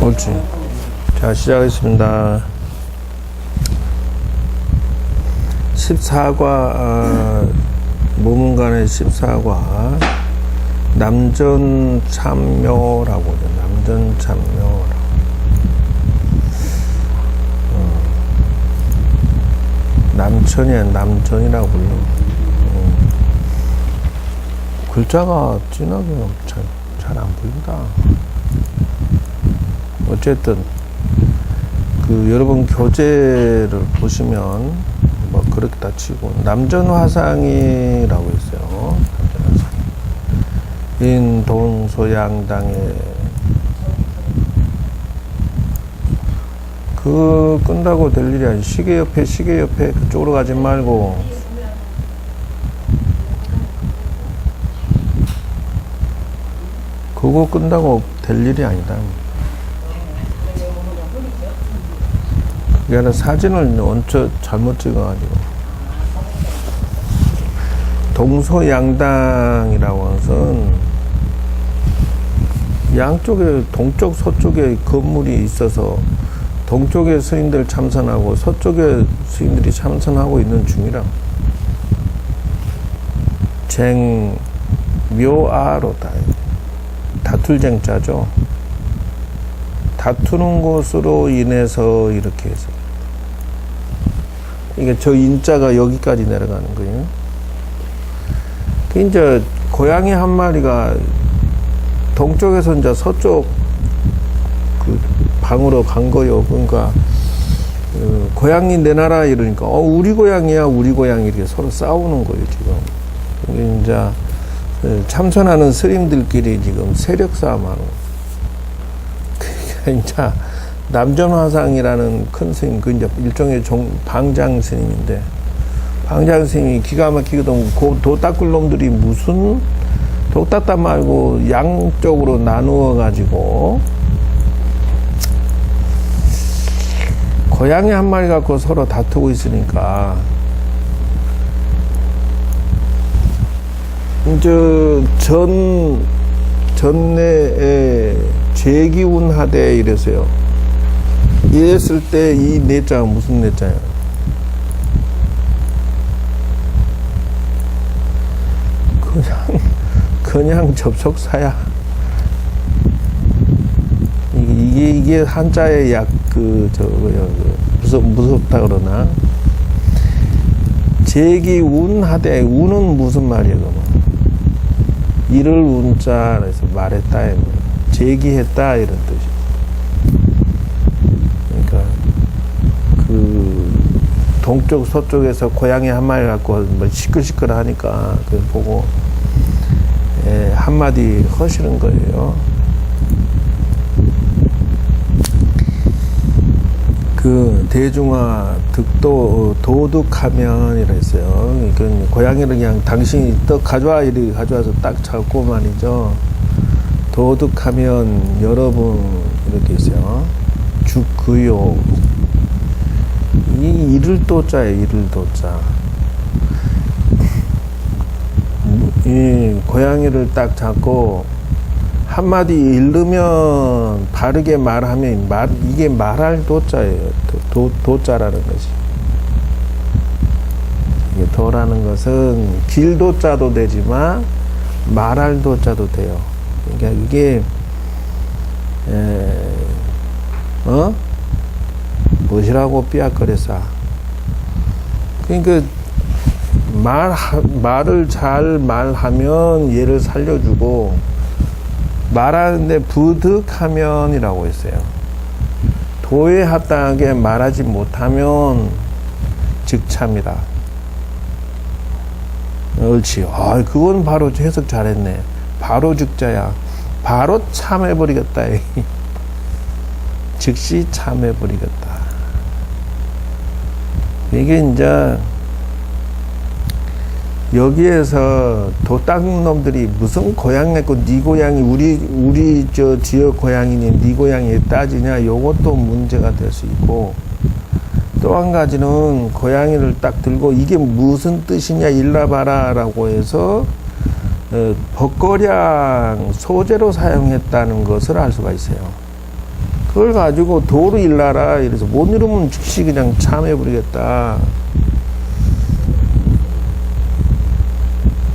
옳지. 자, 시작하겠습니다. 14과, 무문간의 14과, 남전참묘라고 하죠. 남전참묘라고. 남천이야, 남전이라고 불러. 글자가 진하게 잘 안 보인다. 어쨌든, 여러분 교재를 보시면, 뭐, 그렇다 치고, 남전화상이라고 있어요. 인동소양당에, 끈다고 될 일이 아니, 시계 옆에 그쪽으로 가지 말고, 그거 끈다고 될 일이 아니다. 그게 아니라 사진을 얹혀 잘못 찍어가지고. 동서양당이라고 하는 것은 양쪽에 동쪽 서쪽에 건물이 있어서 동쪽에 스님들 참선하고 서쪽에 스님들이 참선하고 있는 중이라. 쟁묘아로다. 다툴 쟁자죠. 다투는 것으로 인해서 이렇게 해서 이게 저 인자가 여기까지 내려가는 거예요. 이제 고양이 한 마리가 동쪽에서 이제 서쪽 그 방으로 간 거요. 그러니까 고양이 내놔라 이러니까 우리 고양이야 우리 고양이 이렇게 서로 싸우는 거예요 지금. 이게 이제 참선하는 스님들끼리 지금 세력 싸움하는. 그러니까 이제 남전화상이라는 큰 스님, 그 이제 일종의 방장 스님인데, 방장 스님이 기가 막히거든. 그 도 닦을 놈들이 무슨 도 닦다 말고 양쪽으로 나누어 가지고 고양이 한 마리 갖고 서로 다투고 있으니까. 전내에 재기운하되 이랬어요. 이랬을 때 이 내자가 무슨 내자야? 그냥 접촉사야. 이게 한자의 무섭다 그러나? 재기운하되, 운은 무슨 말이야, 그러면? 이를 운자, 그래서 말했다, 제기했다, 이런 뜻이에요. 그러니까, 동쪽, 서쪽에서 고양이 한 마리 갖고 뭐 시끌시끌 하니까, 그걸 보고, 한마디 하시는 거예요. 대중화 도둑하면 이랬어요. 그러니까 고양이를 그냥 당신이 떡 가져와 이렇게 가져와서 딱 잡고 말이죠. 도둑하면 여러분 이렇게 있어요. 죽그요. 이 이를 도자예요. 이를 도자. 이 고양이를 딱 잡고 한마디 읽으면 바르게 말하면 이게 말할 도자예요. 도자라는 것이. 이게 도라는 것은 길도자도 되지만 말할 도자도 돼요. 그러니까 이게 무엇이라고 삐약거렸어. 그러니까 말을 잘 말하면 얘를 살려주고 말하는데 부득하면이라고 했어요. 도에 합당하게 말하지 못하면 즉참이다. 옳지. 그건 바로 해석 잘했네. 바로 즉자야. 바로 참해버리겠다. 즉시 참해버리겠다. 이게 이제 여기에서 도 닦는 놈들이 무슨 고양이 갖고 네 고양이 우리 저 지역 고양이니 네 고양이에 따지냐, 요것도 문제가 될 수 있고, 또 한 가지는 고양이를 딱 들고 이게 무슨 뜻이냐 일러봐라 라고 해서 벗거량 소재로 사용했다는 것을 알 수가 있어요. 그걸 가지고 도로 일나라 이래서 못 이루면 즉시 그냥 참해버리겠다.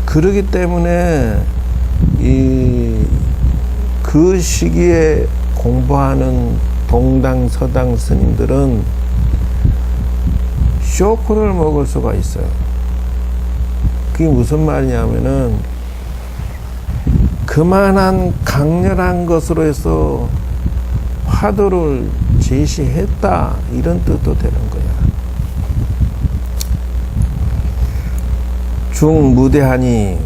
그러기 때문에 그 시기에 공부하는 동당 서당 스님들은 쇼크를 먹을 수가 있어요. 그게 무슨 말이냐면은 그만한 강렬한 것으로 해서 화두를 제시했다 이런 뜻도 되는 거야. 중무대하니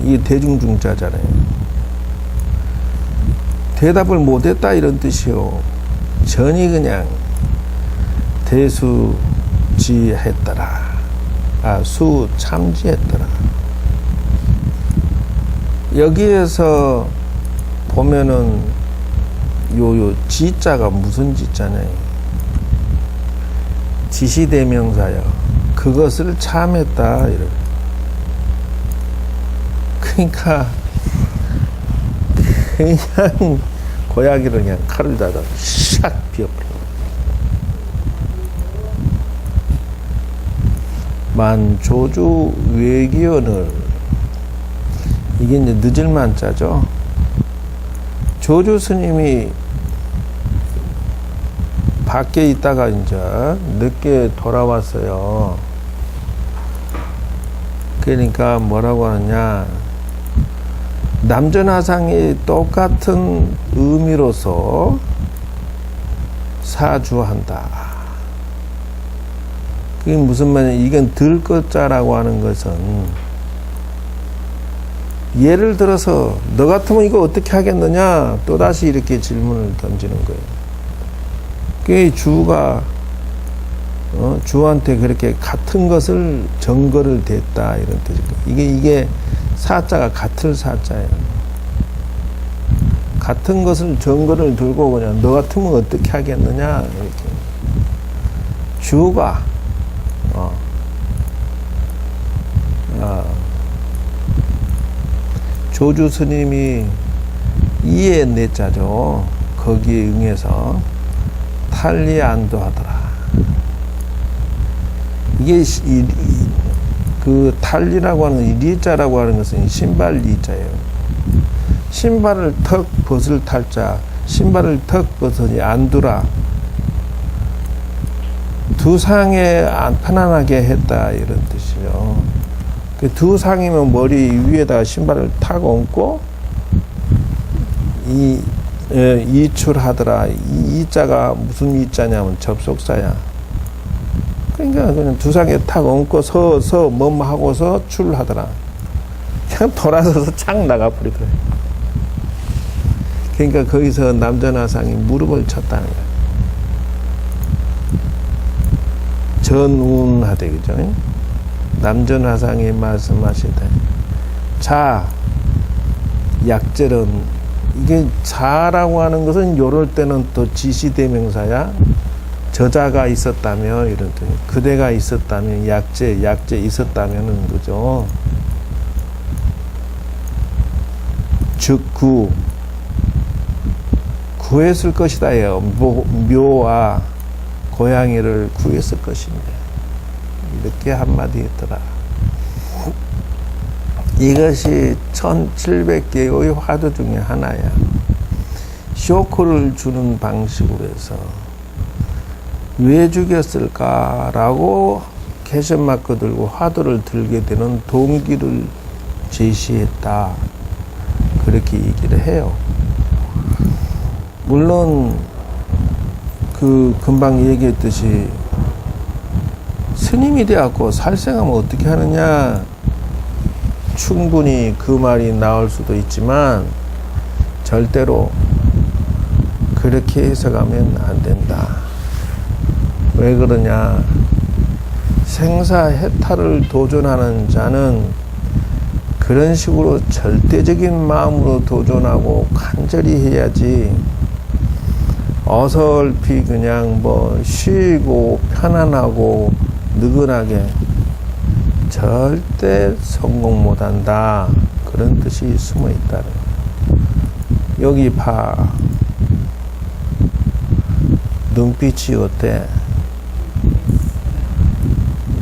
이게 대중중자잖아요. 대답을 못했다 이런 뜻이요. 전이 그냥 대수지했더라. 수참지했더라. 여기에서 보면은 요 지자가 무슨 지자네. 지시대명사요. 그것을 참했다. 이래. 그러니까 그냥 고양이를 그냥 칼을 닫아 샥 비워버려. 만조주 외기원을 이게 이제 늦을 만자죠. 조주 스님이 밖에 있다가 이제 늦게 돌아왔어요. 그러니까 뭐라고 하느냐. 남전화상이 똑같은 의미로서 사주한다. 그게 무슨 말이냐. 이건 들것자라고 하는 것은 예를 들어서 너 같으면 이거 어떻게 하겠느냐 또다시 이렇게 질문을 던지는 거예요. 그 주가 주한테 그렇게 같은 것을 전거를 댔다 이런 뜻이고 이게 사자가 같을 사자예요. 같은 것을 전거를 들고 그냥 너 같으면 어떻게 하겠느냐 이렇게 주가 조주 스님이 이에 내자죠. 거기에 응해서 탈리안도하더라. 이게 그 탈리라고 하는 이 리자라고 하는 것은 신발 리자예요. 신발을 턱 벗을 탈자, 신발을 턱 벗으니 안두라. 두 상에 편안하게 했다 이런 뜻이죠. 그 두 상이면 머리 위에다가 신발을 탁 얹고 이출하더라. 이 자가 무슨 이자냐면 접속사야. 그러니까 그냥 두 상에 탁 얹고 서서 하고서 출하더라. 그냥 돌아서서 착 나가버리더래. 그러니까 거기서 남전화상이 무릎을 쳤다는 거야. 전운하되 그죠? 남전화상이 말씀하시되 자 약절은 이게 자라고 하는 것은 요럴 때는 또 지시대명사야. 저자가 있었다며 이런 뜻. 그대가 있었다면 약제 있었다면은 그죠. 즉 구했을 것이다요. 묘와 고양이를 구했을 것입니다. 이렇게 한마디 했더라. 이것이 1700개의 화두 중에 하나야. 쇼크를 주는 방식으로 해서 왜 죽였을까라고 캐션마크 들고 화두를 들게 되는 동기를 제시했다. 그렇게 얘기를 해요. 물론 그 금방 얘기했듯이 스님이 되었고 살생하면 어떻게 하느냐, 충분히 그 말이 나올 수도 있지만 절대로 그렇게 해석하면 안 된다. 왜 그러냐, 생사해탈을 도전하는 자는 그런 식으로 절대적인 마음으로 도전하고 간절히 해야지, 어설피 그냥 뭐 쉬고 편안하고 느긋하게 절대 성공 못한다. 그런 뜻이 숨어 있다. 여기 봐. 눈빛이 어때?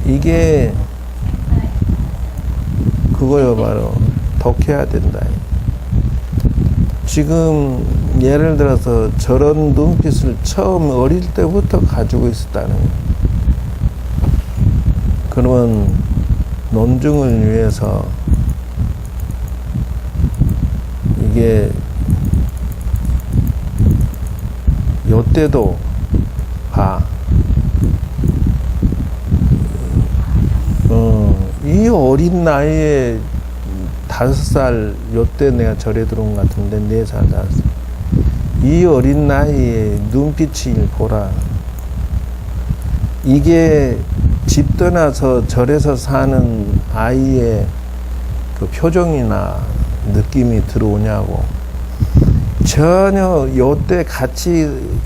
이게 그거요, 바로 독해야 된다. 지금 예를 들어서 저런 눈빛을 처음 어릴 때부터 가지고 있었다는 거예요. 그러면 논증을 위해서 이게 요때도 봐. 이 어린 나이에 5살, 요때 내가 절에 들어온 것 같은데 4살, 5살. 이 어린 나이에 눈빛을 보라. 이게 집 떠나서 절에서 사는 아이의 그 표정이나 느낌이 들어오냐고. 전혀 요때 같이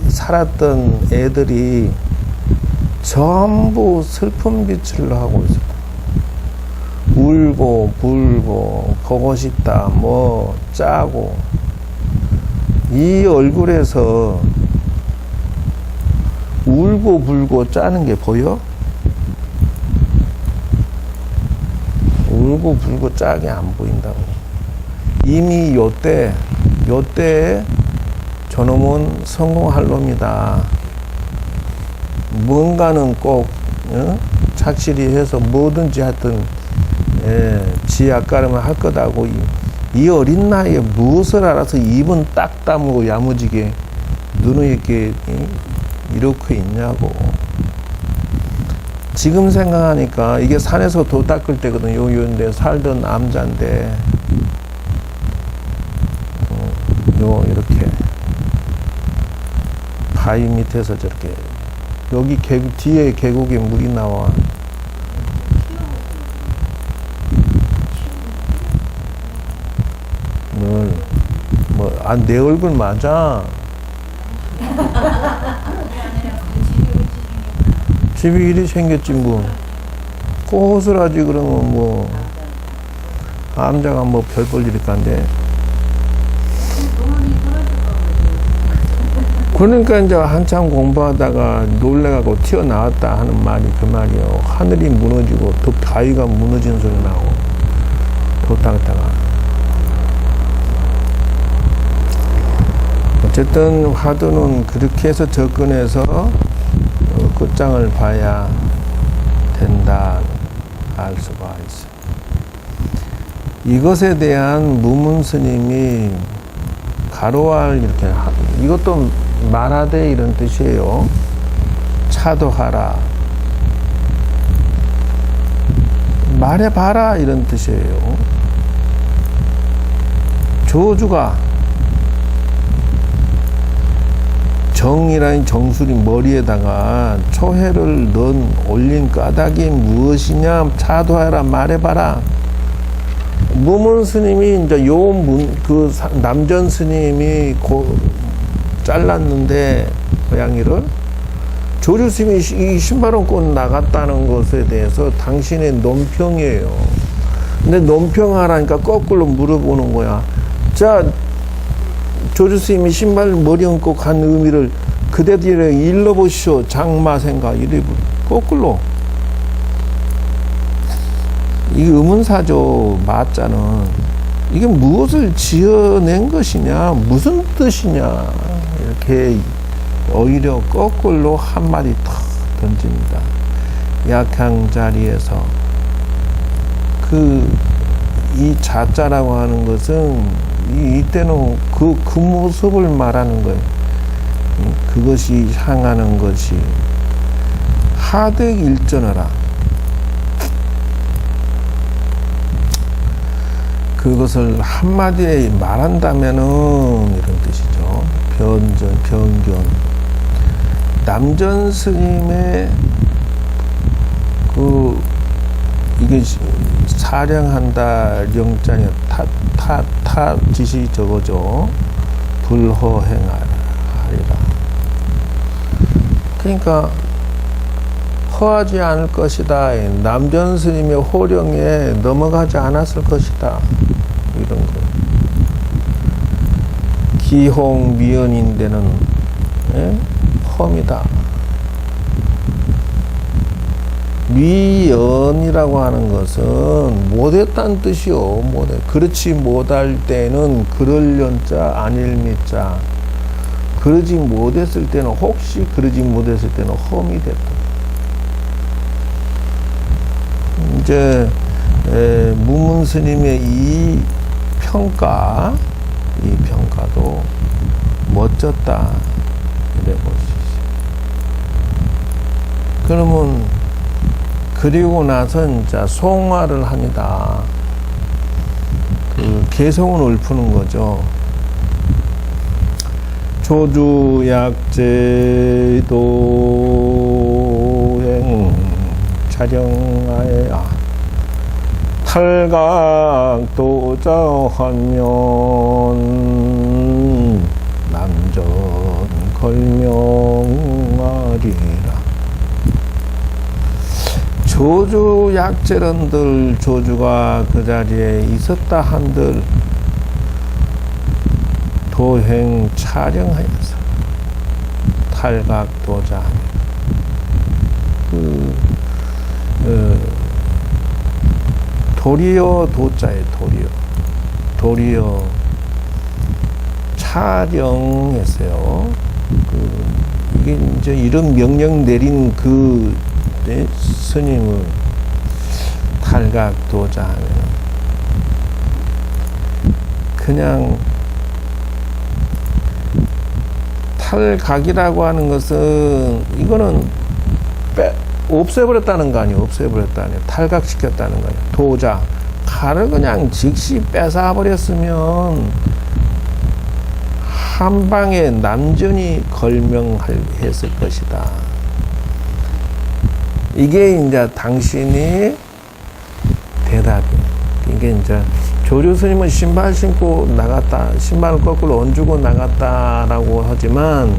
살았던 애들이 전부 슬픈 빛을 하고 있었다. 울고 불고 보고 싶다 뭐 짜고. 이 얼굴에서 울고 불고 짜는 게 보여? 울고 불고 짜게 안 보인다고. 이미 요때에 저놈은 성공할 놈이다. 뭔가는 꼭 착실히 해서 뭐든지 하여튼 지 앞가름을 할 거다고. 이 어린 나이에 무엇을 알아서 입은 딱 다물고 야무지게 눈을 이렇게 이렇게 있냐고. 지금 생각하니까 이게 산에서 도 닦을 때거든. 요데 살던 남자인데 이렇게 바위 밑에서 저렇게 여기 뒤에 계곡에 물이 나와. 내 얼굴 맞아. 집이 이리 생겼지 뭐. 꼬스라지 그러면 뭐 암자가 뭐 별 볼 일이 간데. 그러니까 이제 한참 공부하다가 놀래가고 튀어나왔다 하는 말이 그 말이요. 하늘이 무너지고 또 바위가 무너지는 소리 나고 뒀다갔다가. 어쨌든 화두는 그렇게 해서 접근해서 끝장을 봐야 된다 알 수가 있어. 이것에 대한 무문 스님이 가로알 이렇게 이것도 말하되 이런 뜻이에요. 차도하라. 말해봐라 이런 뜻이에요. 조주가 정이라는 정수리 머리에다가 초해를 넣은 올린 까닭이 무엇이냐? 차도하라 말해봐라. 무문 스님이 이제 그 남전 스님이 잘랐는데 고양이를 조주 스님이 이 신발은 꼭 나갔다는 것에 대해서 당신의 논평이에요. 근데 논평하라니까 거꾸로 물어보는 거야. 자, 조주 스님이 신발 머리 얹고 간 의미를 그대들에 일러보시오. 장마생가 이래 거꾸로. 이 의문사조 마자는 이게 무엇을 지어낸 것이냐, 무슨 뜻이냐 이렇게 오히려 거꾸로 한마디 탁 던집니다. 약한 자리에서 이 자자라고 하는 것은 이때는 그 모습을 말하는 거예요. 그것이 향하는 것이 하득일전하라. 그것을 한마디에 말한다면은 이런 뜻이죠. 변견. 남전 스님의 이게 사령한다 영장에 타 짓이 저거죠. 불허행하리라. 그러니까 허하지 않을 것이다. 남전 스님의 호령에 넘어가지 않았을 것이다. 이런 거. 기홍 미연인데는 험이다. 미연이라고 하는 것은 못했다는 뜻이요. 못해. 그렇지 못할 때는 그럴 연자 아닐 미자. 그러지 못했을 때는 혹시 그러지 못했을 때는 험이 됐다. 이제 무문 스님의 이 평가도 멋졌다. 이래 볼 수 있어요. 그러면 그리고 나서 이제 송화를 합니다. 그 개성을 읊는 거죠. 조주약제 도행 자정하에 탈각도자 환면 남전 걸명하리라. 조주 약제런들 조주가 그 자리에 있었다 한들 도행 촬영하여서 탈각도자 도리어 도자에 도리어 촬영했어요. 이게 이제 이런 명령 내린 스님을 탈각도자 하면 그냥 탈각이라고 하는 것은 이거는 없애버렸다는 거 아니에요. 탈각시켰다는 거 아니에요. 도자 칼을 그냥 즉시 뺏어버렸으면 한 방에 남전이 걸명했을 것이다. 이게 이제 당신이 대답이에요. 이게 이제 조주 스님은 신발 신고 나갔다, 신발을 거꾸로 얹고 나갔다라고 하지만,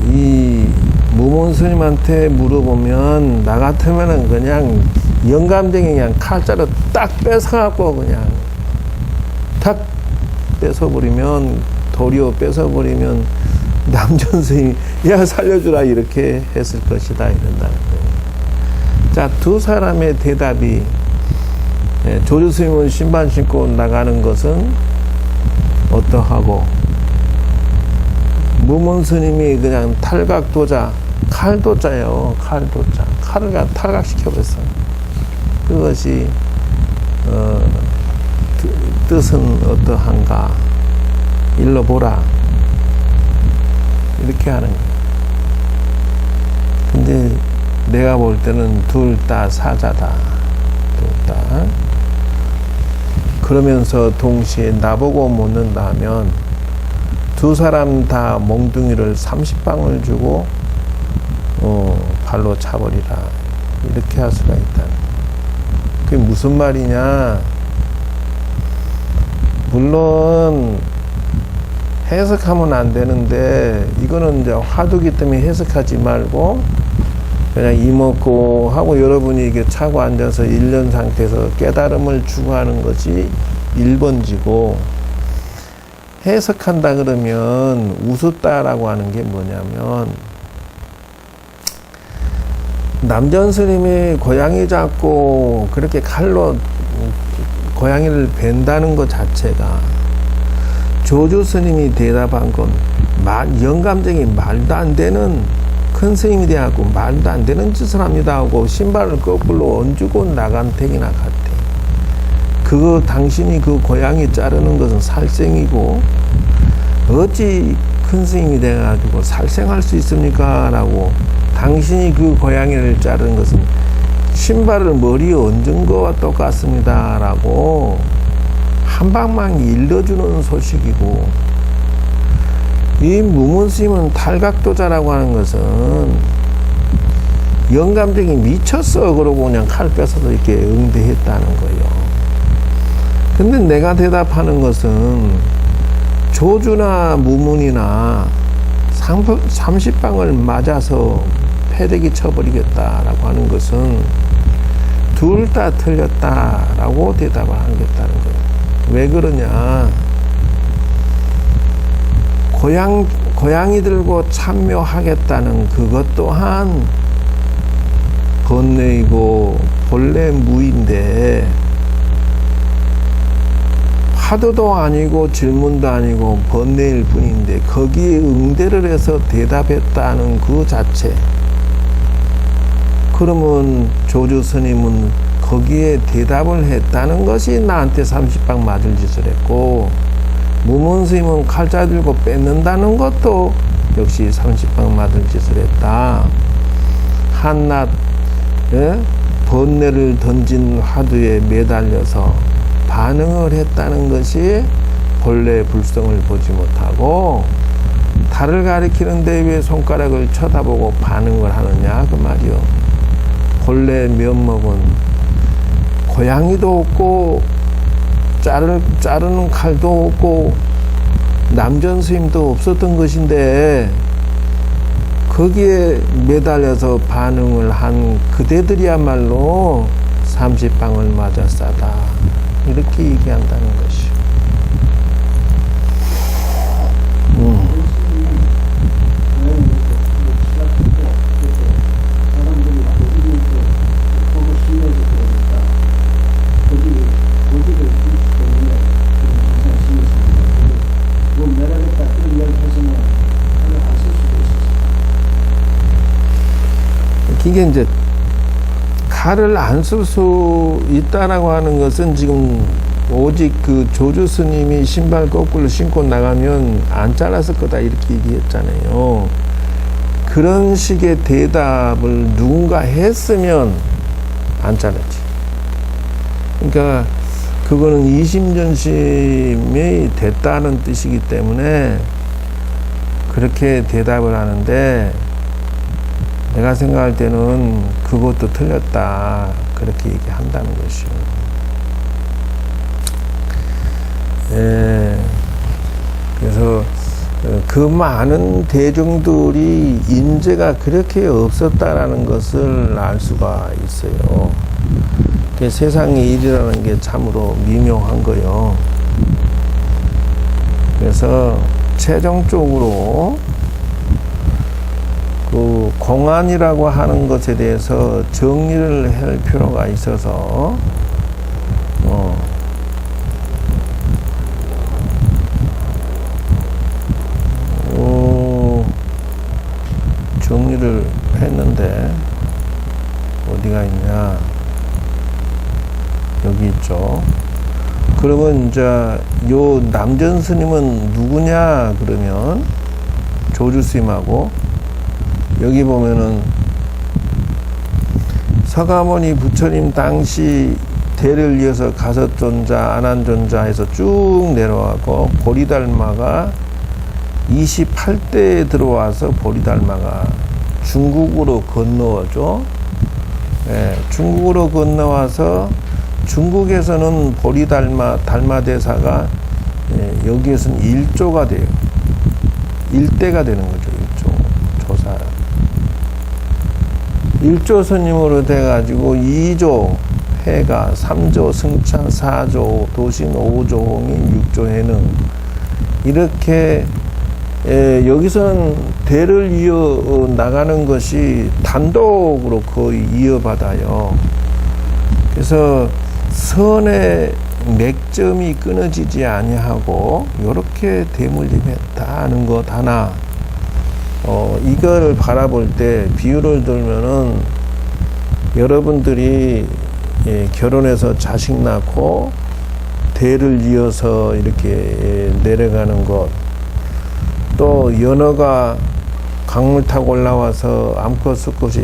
이 무문 스님한테 물어보면 나 같으면은 그냥 영감쟁이 그냥 칼자루 딱 뺏어갖고 그냥 탁 뺏어버리면, 도리어 뺏어버리면 남전 스님이 야 살려주라 이렇게 했을 것이다 이런다는 거예요. 자, 두 사람의 대답이, 조주 스님은 신발 신고 나가는 것은 어떠하고, 무문 스님이 그냥 탈각도자, 칼도자예요. 칼도자. 칼을 탈각시켜버렸어요. 그것이 뜻은 어떠한가 일러보라 이렇게 하는 거예요. 근데 내가 볼 때는 둘 다 사자다. 둘 다. 그러면서 동시에 나보고 묻는다 하면 두 사람 다 몽둥이를 30방을 주고 발로 차버리라 이렇게 할 수가 있다. 그게 무슨 말이냐? 물론 해석하면 안 되는데 이거는 이제 화두기 때문에 해석하지 말고 그냥 이먹고 하고 여러분이 이게 차고 앉아서 1년 상태에서 깨달음을 추구하는 것이 1번지고, 해석한다 그러면 우습다라고 하는 게 뭐냐면, 남전 스님이 고양이 잡고 그렇게 칼로 고양이를 벤다는 것 자체가 조주 스님이 대답한 건 영감쟁이 말도 안 되는 큰 스님이 돼갖고 말도 안 되는 짓을 합니다 하고 신발을 거꾸로 얹고 나간 택이나 같아. 그거 당신이 그 고양이 자르는 것은 살생이고 어찌 큰 스님이 돼가지고 살생할 수 있습니까? 라고 당신이 그 고양이를 자르는 것은 신발을 머리에 얹은 거와 똑같습니다. 라고 한 방만 일러주는 소식이고, 이 무문 스님은 탈각도자라고 하는 것은 영감쟁이 미쳤어. 그러고 그냥 칼 뺏어서 이렇게 응대했다는 거예요. 근데 내가 대답하는 것은 조주나 무문이나 30방을 맞아서 패대기 쳐버리겠다라고 하는 것은 둘 다 틀렸다라고 대답을 하겠다는 거예요. 왜 그러냐? 고양이 들고 참묘하겠다는 그것 또한 번뇌이고 본래 무인데 화두도 아니고 질문도 아니고 번뇌일 뿐인데 거기에 응대를 해서 대답했다는 그 자체. 그러면 조주 스님은 거기에 대답을 했다는 것이 나한테 30방 맞을 짓을 했고, 무문 스님은 칼자 들고 뺏는다는 것도 역시 30방 맞을 짓을 했다. 한낱 번뇌를 던진 화두에 매달려서 반응을 했다는 것이 본래 불성을 보지 못하고, 달을 가리키는데 왜 손가락을 쳐다보고 반응을 하느냐 그 말이요. 본래 면목은 고양이도 없고 자르는 칼도 없고 남전 스님도 없었던 것인데 거기에 매달려서 반응을 한 그대들이야말로 30방을 맞아 싸다. 이렇게 얘기한다는 것이요. 이게 이제 칼을 안 쓸 수 있다라고 하는 것은 지금 오직 그 조주 스님이 신발 거꾸로 신고 나가면 안 잘랐을 거다 이렇게 얘기했잖아요. 그런 식의 대답을 누군가 했으면 안 잘랐지. 그러니까 그거는 이심전심이 됐다는 뜻이기 때문에 그렇게 대답을 하는데, 내가 생각할 때는 그것도 틀렸다 그렇게 얘기한다는 것이요. 예. 그래서 그 많은 대중들이 인재가 그렇게 없었다라는 것을 알 수가 있어요. 세상의 일이라는 게 참으로 미묘한 거요. 그래서 최종적으로 그 공안이라고 하는 것에 대해서 정리를 할 필요가 있어서 정리를 했는데 어디가 있냐, 여기 있죠. 그러면 이제 요 남전 스님은 누구냐 그러면 조주 스님하고, 여기 보면은 서가모니 부처님 당시 대를 이어서 가섭존자, 안한존자에서 쭉 내려와고 보리달마가 28대에 들어와서 보리달마가 중국으로 건너오죠. 예, 중국으로 건너와서 중국에서는 보리달마대사가 여기에서는 1조가 돼요. 1대가 되는 거죠. 1조 조사. 1조 스님으로 돼가지고 2조 해가, 3조 승찬, 4조 도신, 5조 홍인, 6조 해능, 이렇게 여기서는 대를 이어 나가는 것이 단독으로 거의 이어받아요. 그래서 선의 맥점이 끊어지지 아니하고 이렇게 대물림했다는 것 하나, 이걸 바라볼 때 비유를 들면은 여러분들이 결혼해서 자식 낳고 대를 이어서 이렇게 내려가는 것, 또 연어가 강물 타고 올라와서 암컷 수컷이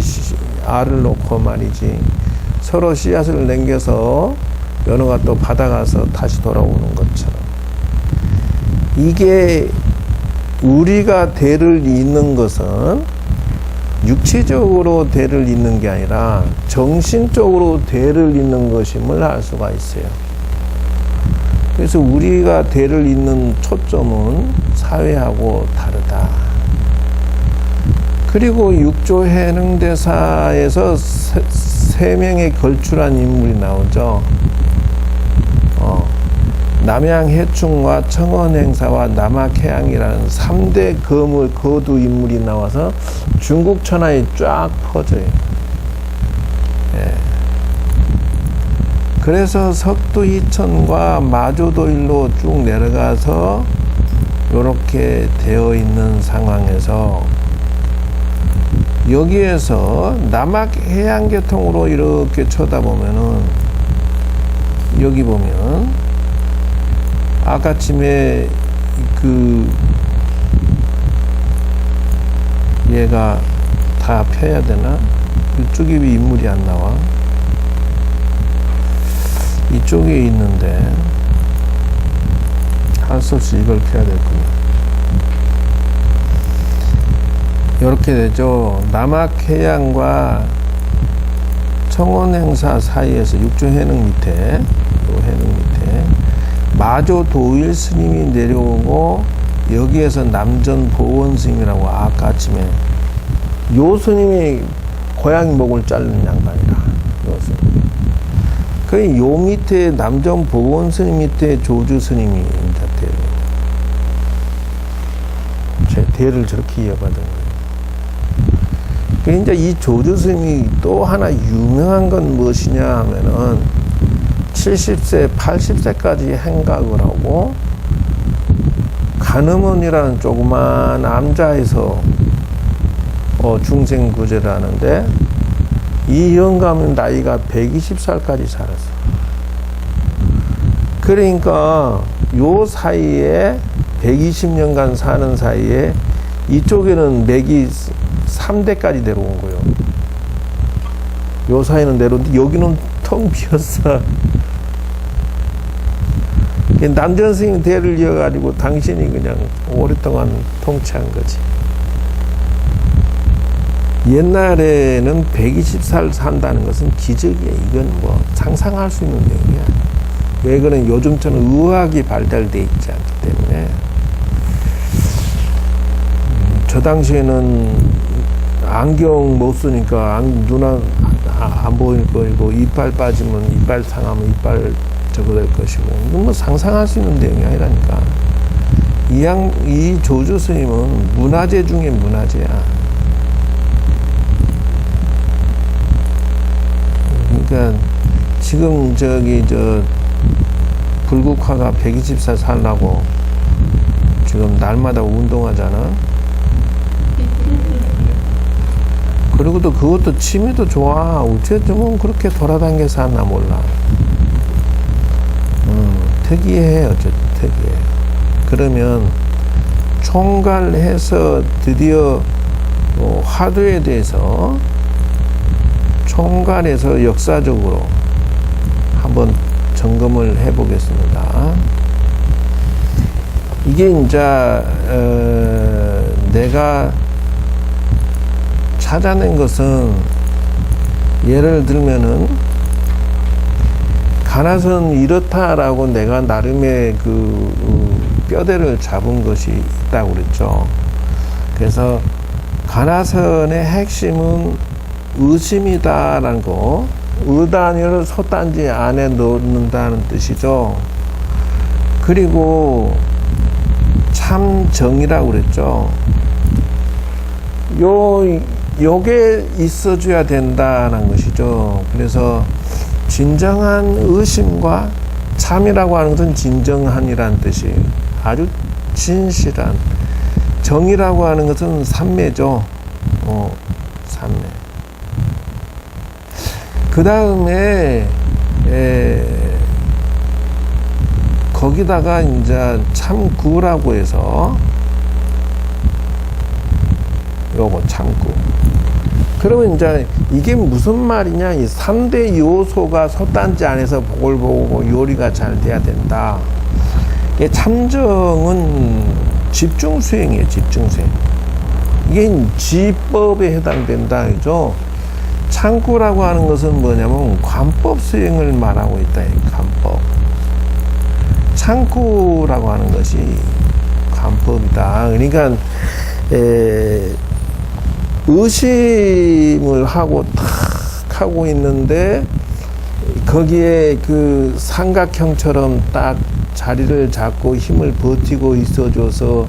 알을 놓고 말이지 서로 씨앗을 남겨서 연어가 또 받아가서 다시 돌아오는 것처럼, 이게 우리가 대를 잇는 것은 육체적으로 대를 잇는 게 아니라 정신적으로 대를 잇는 것임을 알 수가 있어요. 그래서 우리가 대를 잇는 초점은 사회하고 다르다. 그리고 육조 해능대사에서 세 명의 걸출한 인물이 나오죠. 남양해충과 청원행사와 남학해양이라는 3대 거두 인물이 나와서 중국 천하에 쫙 퍼져요. 예. 그래서 석두이천과 마조도일로 쭉 내려가서 이렇게 되어 있는 상황에서 여기에서 남학해양계통으로 이렇게 쳐다보면은 여기 보면 아까쯤에 얘가 다 펴야 되나? 이쪽에 왜 인물이 안 나와? 이쪽에 있는데 할 수 없이 이걸 펴야 되겠구나. 이렇게 되죠. 남학해양과 청원행사 사이에서 육조해능 밑에 마조도일 스님이 내려오고 여기에서 남전보원 스님이라고 아까 아침에 요 스님이 고양이 목을 자르는 양반이라. 요 스님. 그 요 밑에 남전보원 스님 밑에 조주 스님이 이제 제 대를 저렇게 이어받은 거예요. 그 이제 이 조주 스님이 또 하나 유명한 건 무엇이냐 하면은 70세, 80세까지 행각을 하고 간음원이라는 조그만 암자에서 중생구제를 하는데 이 영감은 나이가 120살까지 살았어. 그러니까 요 사이에 120년간 사는 사이에 이쪽에는 맥이 3대까지 내려온 거예요. 요 사이는 내려오는데 여기는 텅 비었어. 남전 스님 대를 이어가지고 당신이 그냥 오랫동안 통치한 거지. 옛날에는 120살 산다는 것은 기적이야. 이건 뭐 상상할 수 있는 내용이야. 왜 그런 요즘처럼 의학이 발달돼 있지 않기 때문에. 저 당시에는 안경 못 쓰니까 눈 안 보일 거고 이빨 빠지면 이빨 상하면 이빨 저거 될 것이고 뭐 상상할 수 있는 내용이 아니라니까. 이 조주 스님은 문화재 중에 문화재야. 그러니까 지금 불국화가 120살 살라고 지금 날마다 운동하잖아. 그리고 또 그것도 취미도 좋아. 어쨌든 그렇게 돌아다니게 사나 몰라. 특이해. 어쨌든 특이해. 그러면 총괄해서 드디어 화두에 대해서 총괄해서 역사적으로 한번 점검을 해보겠습니다. 이게 이제 내가 찾아낸 것은 예를 들면은 가나선 이렇다라고 내가 나름의 뼈대를 잡은 것이 있다고 그랬죠. 그래서 가나선의 핵심은 의심이다라는 거, 의단을 소단지 안에 넣는다는 뜻이죠. 그리고 참정이라고 그랬죠. 요게 있어줘야 된다는 것이죠. 그래서 진정한 의심과 참이라고 하는 것은 진정한이라는 뜻이에요. 아주 진실한. 정이라고 하는 것은 삼매죠. 삼매. 그 다음에 거기다가 이제 참구라고 해서 요거 참구. 그러면 이제 이게 무슨 말이냐? 이 3대 요소가 솥단지 안에서 보글보글 요리가 잘 돼야 된다. 참정은 집중수행이에요. 집중수행. 이게 지법에 해당된다. 그죠? 참구라고 하는 것은 뭐냐면 관법 수행을 말하고 있다. 관법. 참구라고 하는 것이 관법이다. 그러니까 의심을 하고 탁 하고 있는데 거기에 그 삼각형처럼 딱 자리를 잡고 힘을 버티고 있어줘서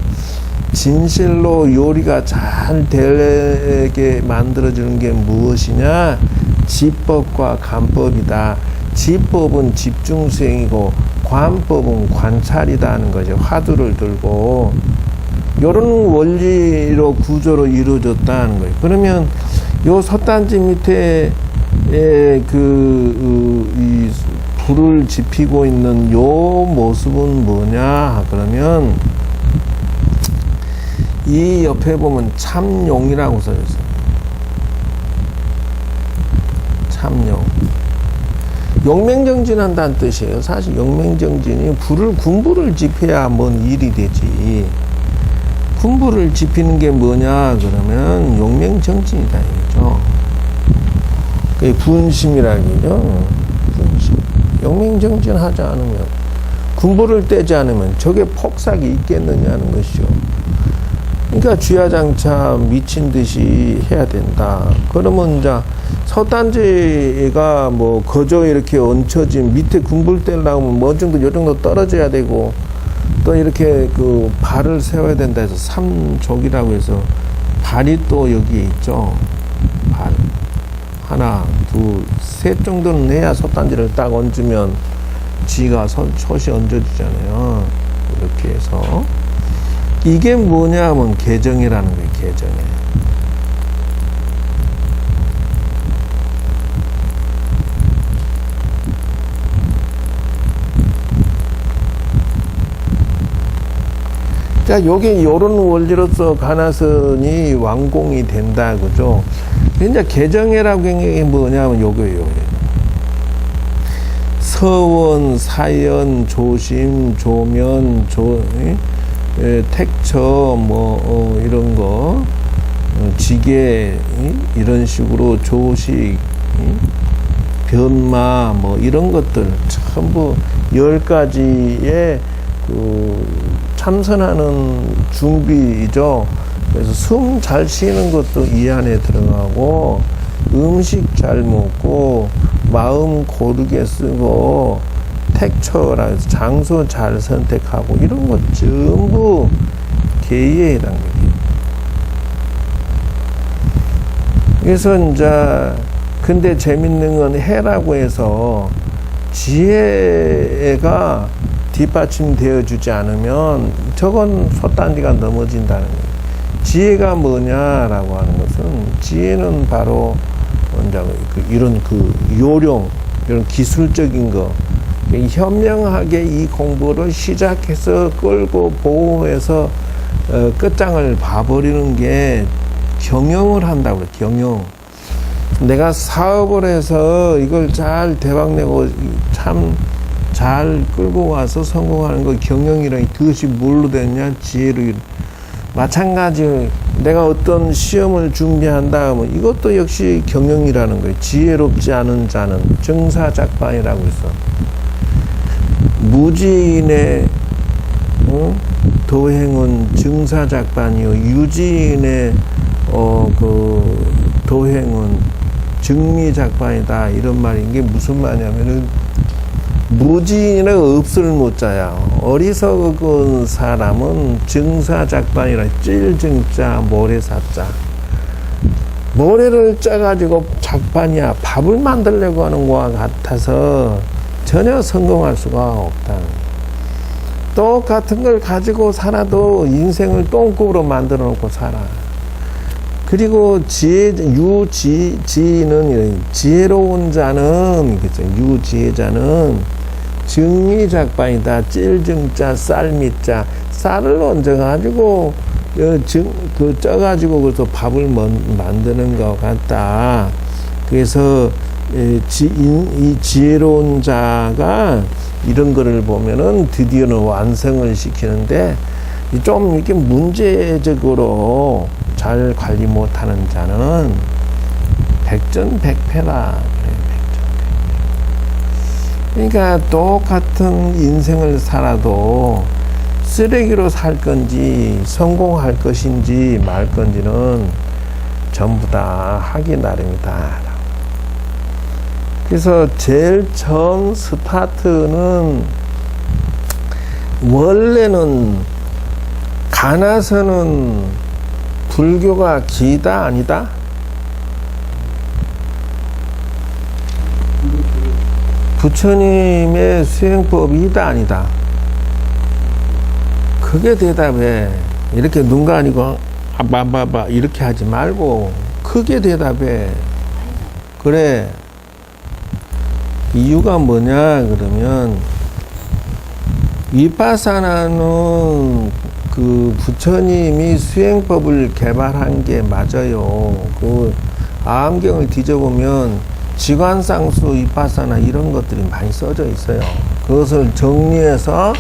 진실로 요리가 잘 되게 만들어주는 게 무엇이냐? 지법과 관법이다. 지법은 집중수행이고 관법은 관찰이다 하는 거죠. 화두를 들고 이런 원리로 구조로 이루어졌다는 거예요. 그러면 요 솥단지 밑에 이 불을 지피고 있는 요 모습은 뭐냐? 그러면 이 옆에 보면 참용이라고 써 있어요. 참용. 용맹정진한다는 뜻이에요. 사실 용맹정진이 군부를 지펴야 뭔 일이 되지. 군부를 지피는 게 뭐냐 그러면 용맹정진이다 이거죠. 그게 분심이라기죠. 분심. 용맹정진 하지 않으면, 군부를 떼지 않으면 적의 폭삭이 있겠느냐는 것이죠. 그러니까 쥐야장차 미친 듯이 해야 된다. 그러면 이제 솥단지가 뭐 거저 이렇게 얹혀진 밑에 군부를 떼려면 뭐 정도 요 정도 떨어져야 되고, 또 이렇게 그 발을 세워야 된다 해서 삼족이라고 해서 발이 또 여기에 있죠. 발. 하나, 둘, 셋 정도는 내야 솥단지를 딱 얹으면 지가 솥이 얹어지잖아요. 이렇게 해서. 이게 뭐냐 하면 개정이라는 거예요. 개정이. 자, 요게 요런 원리로서 가나선이 완공이 된다, 그죠? 이제 개정해라고 하는 게 뭐냐면 요거예요. 서원, 사연, 조심, 조면, 택처, 이런 거, 지게, 이런 식으로 조식, 변마, 이런 것들 전부 10가지의 참선하는 준비이죠. 그래서 숨 잘 쉬는 것도 이 안에 들어가고, 음식 잘 먹고, 마음 고르게 쓰고, 택처라 해서 장소 잘 선택하고, 이런 것 전부 계의에 해당돼요. 그래서 이제, 근데 재밌는 건 해라고 해서 지혜가 뒷받침되어 주지 않으면 저건 솥단지가 넘어진다는 거예요. 지혜가 뭐냐라고 하는 것은, 지혜는 바로 이런 요령, 이런 기술적인 거, 현명하게 이 공부를 시작해서 끌고 보호해서 끝장을 봐버리는 게 경영을 한다고 그래요. 경영. 내가 사업을 해서 이걸 잘 대박내고 참 잘 끌고 와서 성공하는 거 경영이라. 그것이 뭘로 됐냐? 지혜로. 마찬가지 내가 어떤 시험을 준비한다 하면 이것도 역시 경영이라는 거예요. 지혜롭지 않은 자는 정사작반이라고 해서 무지인의 도행은 정사작반이요, 유지인의 도행은 정미작반이다, 이런 말인 게 무슨 말이냐면은, 무지인의 없을 못자야. 어리석은 사람은 정사작반이라. 찔정자 모래사자. 모래를 짜가지고 작반이야. 밥을 만들려고 하는 것과 같아서 전혀 성공할 수가 없다. 똑같은 걸 가지고 살아도 인생을 똥급으로 만들어 놓고 살아. 그리고 지혜는 지혜로운 자는, 그죠? 유지혜자는 정미작반이다. 찔정자, 쌀미자. 쌀을 얹어가지고, 쪄가지고, 그래서 밥을 만드는 것 같다. 그래서, 이 지혜로운 자가 이런 거를 보면은 드디어는 완성을 시키는데, 좀 이렇게 문제적으로 잘 관리 못하는 자는 백전백패다. 그러니까 똑같은 인생을 살아도 쓰레기로 살 건지 성공할 것인지 말 건지는 전부 다 하기 나름이다. 그래서 제일 처음 스타트는 원래는 가나서는 불교가 기다 아니다? 부처님의 수행법이 이다 아니다? 그게 대답해. 이렇게 눈 가리고 봐봐봐 이렇게 하지 말고 크게 대답해. 그래. 이유가 뭐냐 그러면 위파사나는 그 부처님이 수행법을 개발한 게 맞아요. 그 아함경을 뒤져보면 지관상수 위파사나 이런 것들이 많이 써져 있어요. 그것을 정리해서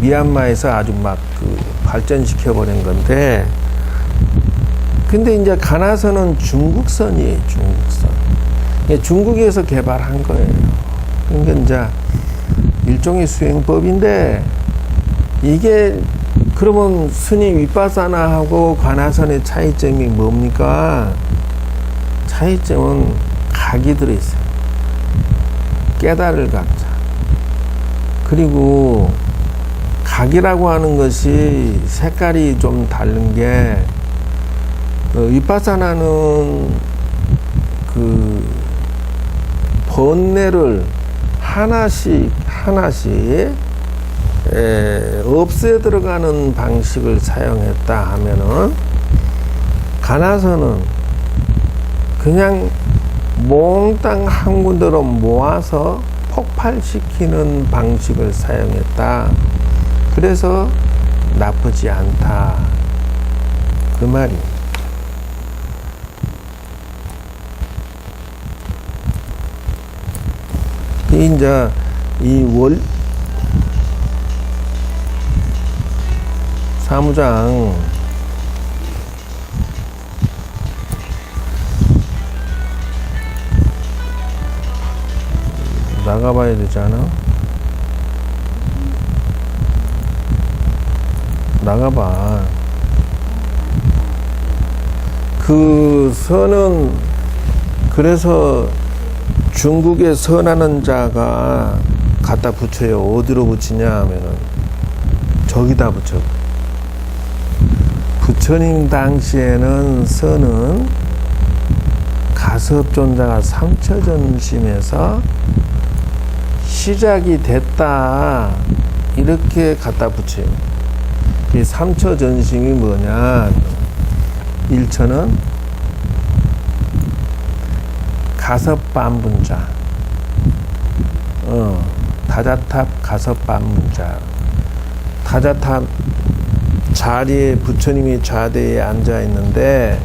미얀마에서 아주 막 그 발전시켜 버린 건데, 근데 이제 가나서는 중국선이에요. 중국선. 중국에서 개발한 거예요. 그러니까 이제 일종의 수행법인데, 이게 그러면 스님 위파사나하고 가나선의 차이점이 뭡니까? 차이점은 각이 들어있어요. 깨달을 각자. 그리고 각이라고 하는 것이 색깔이 좀 다른 게, 위파사나는 그 번뇌를 하나씩 없애 들어가는 방식을 사용했다 하면은, 가나서는 그냥 몽땅 한 군데로 모아서 폭발시키는 방식을 사용했다. 그래서 나쁘지 않다. 그 말이에요. 이제 이 사무장 나가봐야 되지 않아? 나가봐. 그 선은 그래서 중국에 선하는 자가 갖다 붙여요. 어디로 붙이냐 하면은 저기다 붙여. 부처님 당시에는 선은 가섭존자가 삼처전심에서 시작이 됐다 이렇게 갖다 붙여요. 이 삼처전심이 뭐냐? 1처는 가섭반분자, 다자탑 가섭반분자. 다자탑 자리에 부처님이 좌대에 앉아 있는데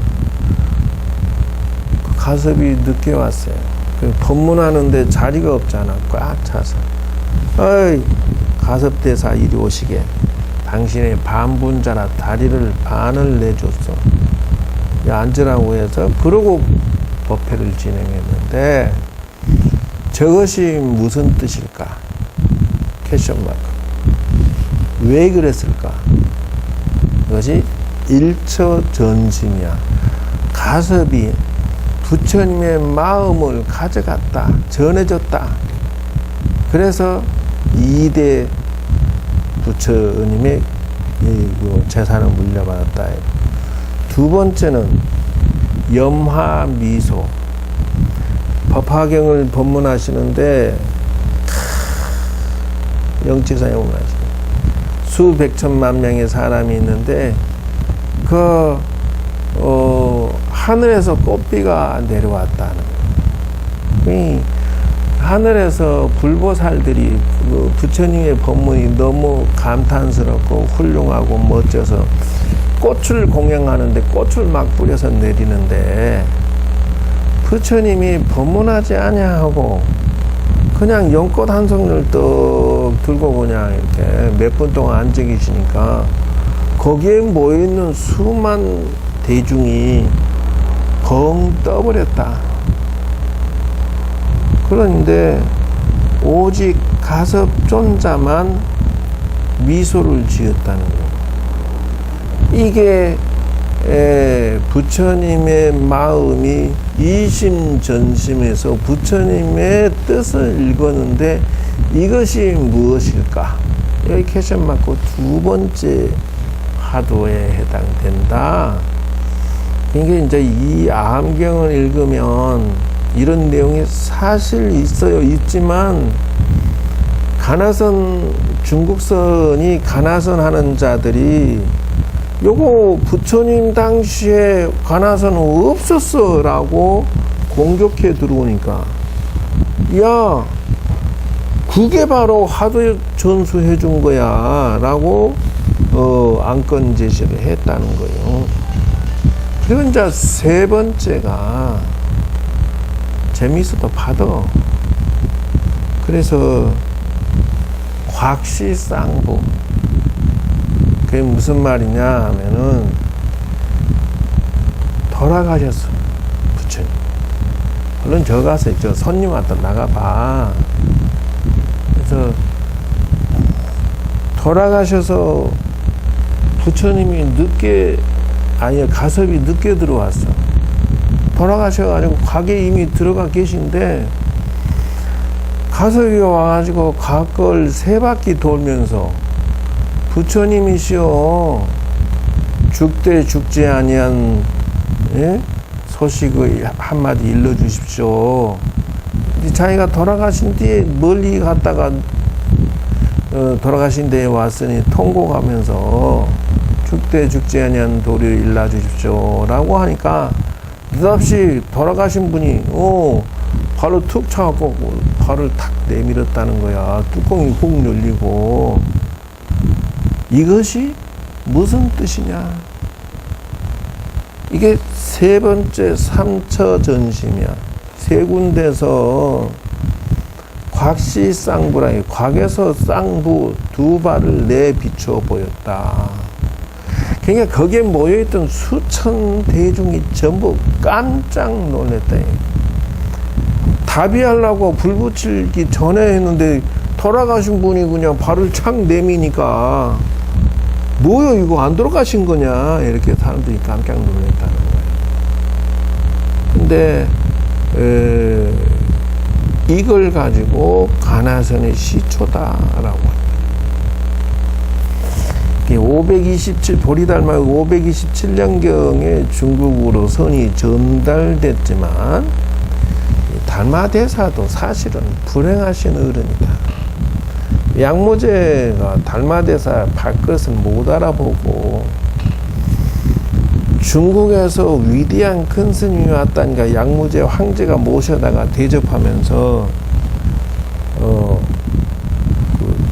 그 가섭이 늦게 왔어요. 법문하는데 자리가 없잖아. 꽉 차서. 어이, 가섭대사 이리 오시게. 당신의 반분자라 다리를 반을 내줬어. 앉으라고 해서 그러고 법회를 진행했는데, 저것이 무슨 뜻일까? 퀘션 마크. 왜 그랬을까? 그것이 일처전심이야. 가섭이 부처님의 마음을 가져갔다. 전해줬다. 그래서 2대 부처님의 재산을 물려받았다. 두 번째는 염화미소. 법화경을 법문하시는데 영치사에 법문하시는 수백천만 명의 사람이 있는데 하늘에서 꽃비가 내려왔다는 거예요. 하늘에서 불보살들이 부처님의 법문이 너무 감탄스럽고 훌륭하고 멋져서 꽃을 공양하는데 꽃을 막 뿌려서 내리는데, 부처님이 법문하지 아니하고 그냥 연꽃 한 송이를 떡 들고 그냥 이렇게 몇 분 동안 앉아 계시니까 거기에 모여있는 수만 대중이 벙 떠버렸다. 그런데 오직 가섭존자만 미소를 지었다는 거예요. 이게 부처님의 마음이 이심전심에서 부처님의 뜻을 읽었는데 이것이 무엇일까? 여기 캐션 맞고 두 번째 화두에 해당된다. 이게 이제 이 암경을 읽으면 이런 내용이 사실 있지만 가나선 중국선이 가나선 하는 자들이 요거 부처님 당시에 가나선 없었어 라고 공격해 들어오니까 야 그게 바로 화두 전수해 준 거야 라고 안건 제시를 했다는 거예요. 그리고 이제 세 번째가 재미있어도 받아. 그래서 곽시쌍부. 그게 무슨 말이냐 하면은 돌아가셨어 부처님. 물론 저 가서 저 손님한테 나가봐. 그래서 돌아가셔서 부처님이 가섭이 늦게 들어왔어. 돌아가셔가지고 곽에 이미 들어가 계신데 가섭이 와가지고 곽을 세 바퀴 돌면서 부처님이시여 죽되 죽지 아니한 소식을 한마디 일러주십시오. 자기가 돌아가신 뒤에 멀리 갔다가 돌아가신 데에 왔으니 통곡하면서 죽되 죽지 아니한 도리를 일러주십시오 라고 하니까 느닷없이 돌아가신 분이 발을 툭 차갖고 발을 탁 내밀었다는 거야. 뚜껑이 훅 열리고. 이것이 무슨 뜻이냐? 이게 세 번째 삼처전심이야. 세 군데서 곽시쌍부라, 곽에서 쌍부 두 발을 내비춰 보였다. 그러니까 거기에 모여있던 수천 대중이 전부 깜짝 놀랐다. 답의하려고 불 붙이기 전에 했는데 돌아가신 분이 그냥 발을 착 내미니까 뭐야 이거 안 돌아가신 거냐 이렇게 사람들이 깜짝 놀랐다는 거예요. 근데 이걸 가지고 가나선의 시초다라고 합니다. 527 보리달마 527년경에 중국으로 선이 전달됐지만 달마대사도 사실은 불행하신 어른이다. 양모제가 달마대사 발것을 못 알아보고 중국에서 위대한 큰 스님이 왔다니까 양모제 황제가 모셔다가 대접하면서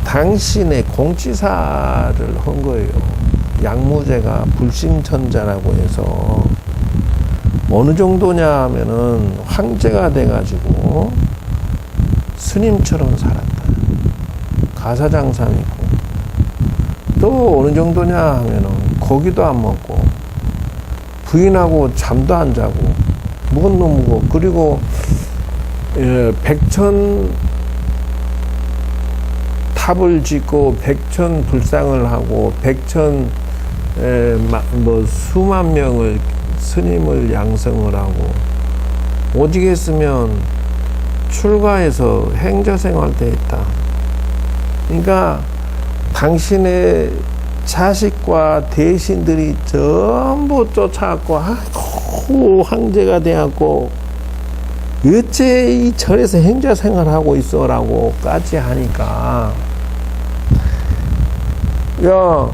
당신의 공치사를 한 거예요. 양모제가 불심천자라고 해서 어느 정도냐 하면은 황제가 돼가지고 스님처럼 살았다. 가사장삼이고 또 어느 정도냐 하면은 고기도 안 먹고 부인하고 잠도 안 자고 묵은 놈이고 그리고 백천 탑을 짓고 백천 불상을 하고 백천 수만 명을 스님을 양성을 하고 오직 했으면 출가해서 행자생활 때 했다. 그러니까 당신의 자식과 대신들이 전부 쫓아왔고 황제가 되었고 어째 이 절에서 행자생활하고 있어라고까지 하니까 야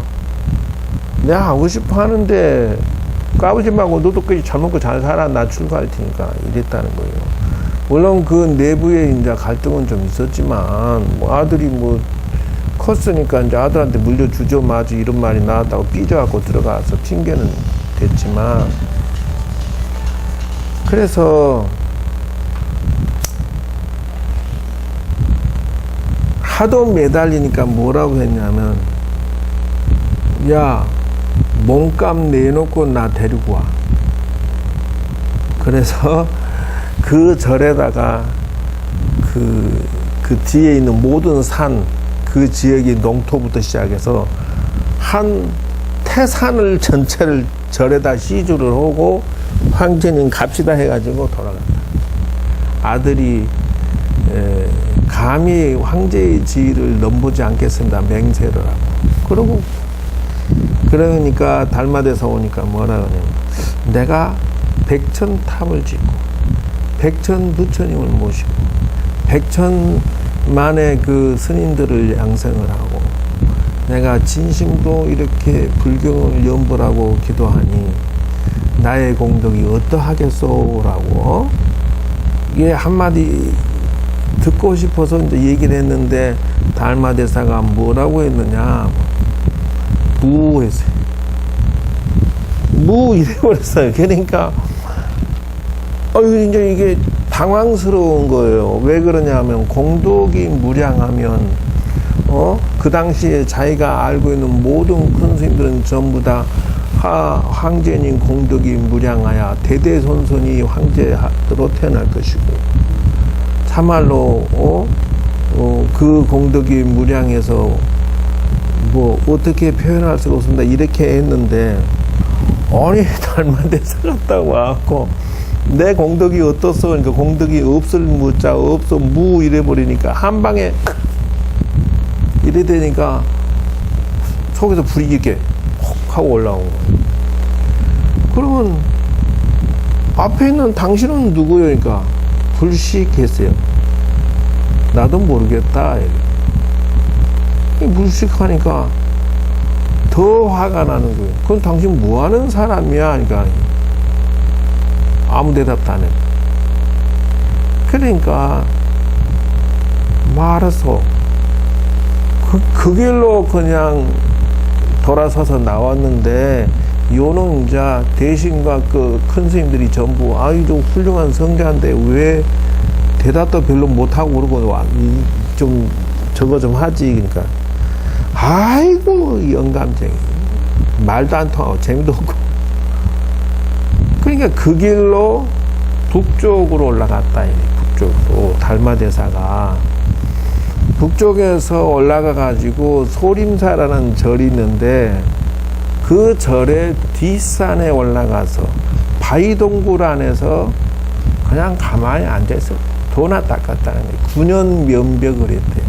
내가 하고 싶어 하는데 까부지 말고 너도 끝이 잘 먹고 잘 살아. 나 출가할 테니까. 이랬다는 거예요. 물론 그 내부에 이제 갈등은 좀 있었지만, 아들이 컸으니까 이제 아들한테 물려주죠. 마주 이런 말이 나왔다고 삐져갖고 들어가서 핑계는 됐지만, 그래서 하도 매달리니까 뭐라고 했냐면, 야, 몸값 내놓고 나 데리고 와. 그래서 그 절에다가 그 뒤에 있는 모든 산, 그 지역의 농토부터 시작해서 한 태산을 전체를 절에다 시주를 하고 황제님 갑시다 해가지고 돌아간다. 아들이 감히 황제의 지위를 넘보지 않겠습니다. 맹세를 하고. 그러고, 그러니까 달마대사 오니까 뭐라 그러냐면, 내가 백천탑을 짓고, 백천부처님을 모시고, 백천만의 그 스님들을 양성을 하고, 내가 진심으로 이렇게 불경을 연불하고 기도하니, 나의 공덕이 어떠하겠소라고, 이게 한마디 듣고 싶어서 이제 얘기를 했는데, 달마대사가 뭐라고 했느냐, 무 했어요. 무 이래버렸어요. 그러니까, 이제 이게 당황스러운 거예요. 왜 그러냐면, 공덕이 무량하면, 그 당시에 자기가 알고 있는 모든 큰 스님들은 전부 다 황제님 공덕이 무량하야 대대손손이 황제로 태어날 것이고, 참말로 그 공덕이 무량해서 뭐 어떻게 표현할 수가 없습니다. 이렇게 했는데, 아니 달마대사 갔다고 와갖고 내 공덕이 어떻소? 그러니까 공덕이 없을 무자 없어 무 이래버리니까 한 방에 이래 되니까 속에서 불이 이렇게 혹 하고 올라온 거예요. 그러면 앞에 있는 당신은 누구요? 그러니까 불식했어요. 나도 모르겠다. 불식하니까 더 화가 나는 거예요. 그럼 당신 뭐 하는 사람이야? 그러니까 아무 대답도 안 해. 그러니까 말해서 그 길로 그냥 돌아서서 나왔는데, 요는 이제 대신과 그 큰 스님들이 전부 좀 훌륭한 성자인데 왜 대답도 별로 못하고 그러고 좀 저거 좀 하지. 그러니까 아이고 영감쟁이, 말도 안 통하고 재미도 없고. 그러니까 그 길로 북쪽으로 올라갔다. 북쪽으로 달마대사가 북쪽에서 올라가 가지고 소림사라는 절이 있는데, 그 절의 뒷산에 올라가서 바위동굴 안에서 그냥 가만히 앉아서 도나 닦았다는 거예요. 9년 면벽을 했대.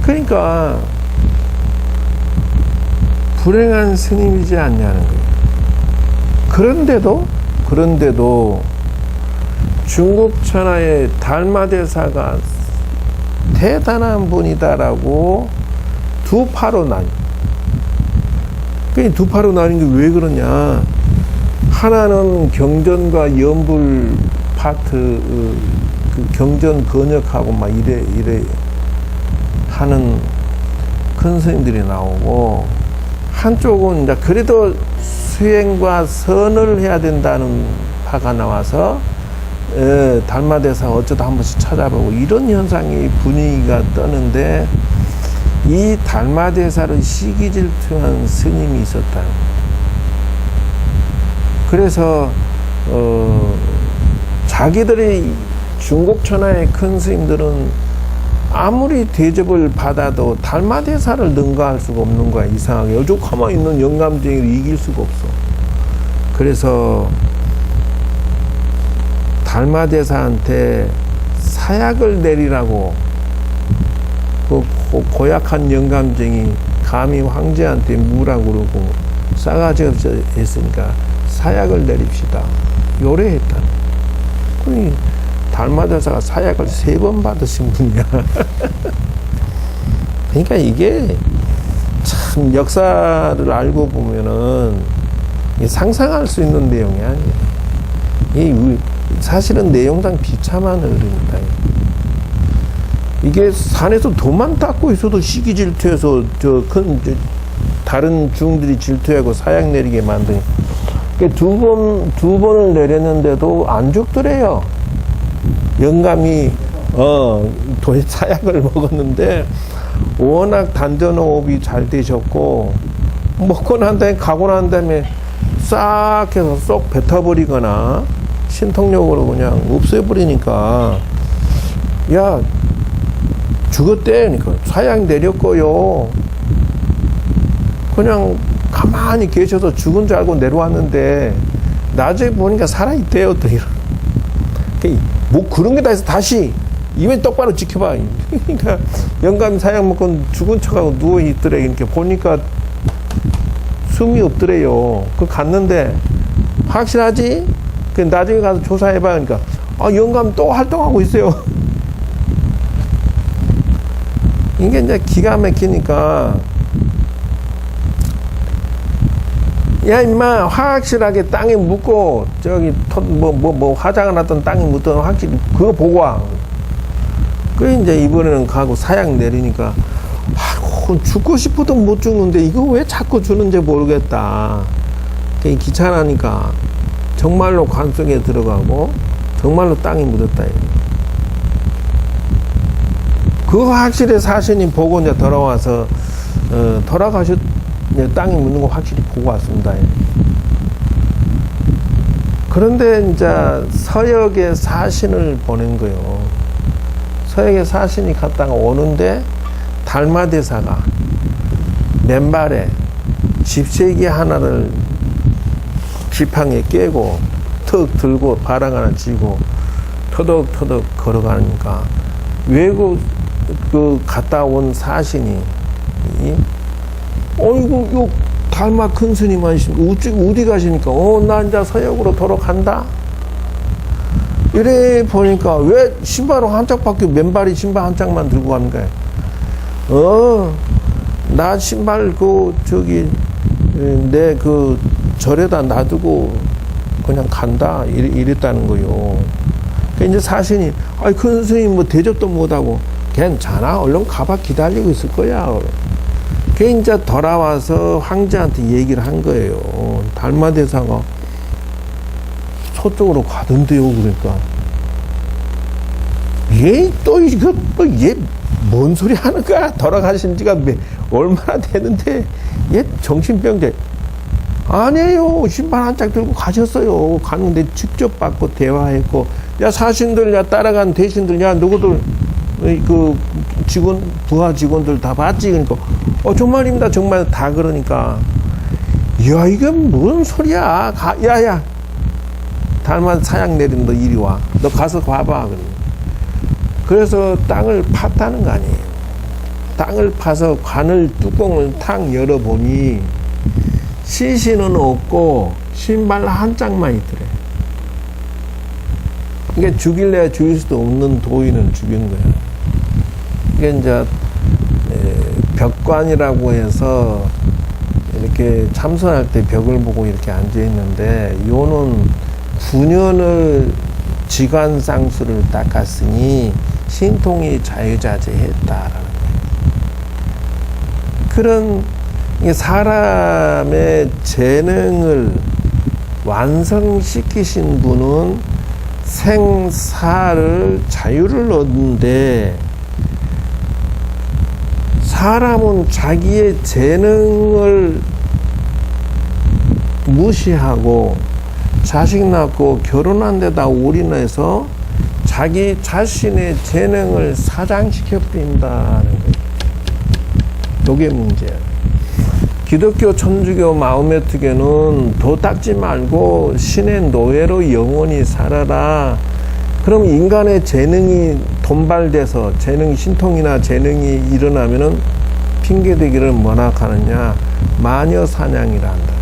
그러니까 불행한 스님이지 않냐는 거예요. 그런데도 중국 천하의 달마대사가 대단한 분이다라고 두 파로 나뉘어. 두 파로 나뉜 게 왜 그러냐. 하나는 경전과 연불 파트, 그 경전 번역하고 막 이래 하는 큰 스님들이 나오고, 한쪽은 이제 그래도 수행과 선을 해야 된다는 파가 나와서, 달마대사 어쩌다 한 번씩 찾아보고 이런 현상이 분위기가 떠는데, 이 달마대사를 시기 질투한 스님이 있었다. 그래서 자기들이 중국 천하의 큰 스님들은 아무리 대접을 받아도 달마대사를 능가할 수가 없는 거야. 이상하게 요즘 가만히 있는 영감쟁이를 이길 수가 없어. 그래서 달마대사한테 사약을 내리라고, 그 고약한 영감쟁이 감히 황제한테 무라고 그러고 싸가지 없이 했으니까 사약을 내립시다. 요래했다. 그러니 달마대사가 사약을 3번 받으신 분이야. 그러니까 이게 참 역사를 알고 보면은 상상할 수 있는 내용이 아니에요. 이 사실은 내용상 비참한 어른이다. 이게 산에서 도만 닦고 있어도 시기 질투해서 다른 중들이 질투하고 사약 내리게 만드니, 두 번을 내렸는데도 안 죽더래요. 영감이 사약을 먹었는데 워낙 단전호흡이 잘 되셨고, 먹고 난 다음에 가고 난 다음에 싹 해서 쏙 뱉어버리거나 신통력으로 그냥 없애버리니까, 야 죽었대. 그러니까 사약 내렸고요. 그냥 가만히 계셔서 죽은 줄 알고 내려왔는데 낮에 보니까 살아있대요. 또 이런. 뭐 그런 게 다 해서 다시 이면 똑바로 지켜봐. 그러니까 영감 사약 먹고 죽은 척하고 누워있더래. 이렇게 보니까 숨이 없더래요. 그 갔는데, 확실하지? 그 나중에 가서 조사해봐. 그러니까, 영감 또 활동하고 있어요. 이게 이제 기가 막히니까, 야, 임마, 확실하게 땅에 묻고, 저기, 화장을 하던 땅에 묻던 확실히, 그거 보고 와. 그, 이제 이번에는 가고 사약 내리니까, 아이고, 죽고 싶어도 못 죽는데, 이거 왜 자꾸 주는지 모르겠다. 귀찮으니까, 정말로 관 속에 들어가고, 정말로 땅에 묻었다. 그거 확실히 사신이 보고 이제 돌아와서, 땅에 묻는 거 확실히 보고 왔습니다. 그런데 이제 서역에 사신을 보낸 거예요. 서역에 사신이 갔다가 오는데 달마대사가 맨발에 집세기 하나를 지팡이에 깨고 턱 들고 바람 하나 쥐고 터덕터덕 걸어가니까 외국 갔다 온 사신이 어이구, 요, 달마 큰 스님 하시니까, 어디 가시니까, 나 이제 서역으로 돌아간다? 이래 보니까, 왜 신발을 한 짝밖에, 맨발이 신발 한 짝만 들고 가는 거야? 나 신발, 내 절에다 놔두고, 그냥 간다? 이랬다는 거요. 그 이제 사신이, 큰 스님 뭐 대접도 못하고, 괜찮아. 얼른 가봐 기다리고 있을 거야. 그 이제 돌아와서 황제한테 얘기를 한 거예요. 달마대사가 서쪽으로 가던데요. 그러니까 얘 또 이거 얘 뭔 소리 하는 거야? 돌아가신 지가 얼마나 되는데 얘 정신병자. 아니에요. 신발 한 짝 들고 가셨어요. 가는데 직접 받고 대화했고, 야 사신들, 야 따라간 대신들, 야 누구들 부하 직원들 다 봤지. 그러니까 정말입니다. 정말 다 그러니까, 야, 이게 뭔 소리야. 야야, 달만 사약 내린 너 이리 와. 너 가서 봐봐. 그래서 땅을 팠다는 거 아니에요. 땅을 파서 관을, 뚜껑을 탁 열어보니, 시신은 없고, 신발 한 짝만 있더래. 이게 죽일래야 죽일 수도 없는 도인을 죽인 거야. 이게 이제, 벽관이라고 해서 이렇게 참선할 때 벽을 보고 이렇게 앉아 있는데, 요는 9년을 지관상수를 닦았으니 신통이 자유자재했다라는 거예요. 그런 사람의 재능을 완성시키신 분은 생사를 자유를 얻는데, 사람은 자기의 재능을 무시하고 자식 낳고 결혼한 데다 올인해서 자기 자신의 재능을 사장시켜 버린다는 거예요. 이게 문제예요. 기독교, 천주교, 마호메트교는 도 닦지 말고 신의 노예로 영원히 살아라. 그럼 인간의 재능이 돈발돼서 신통이나 재능이 일어나면은 핑계대기를 뭐라 하느냐, 마녀 사냥이라 한다.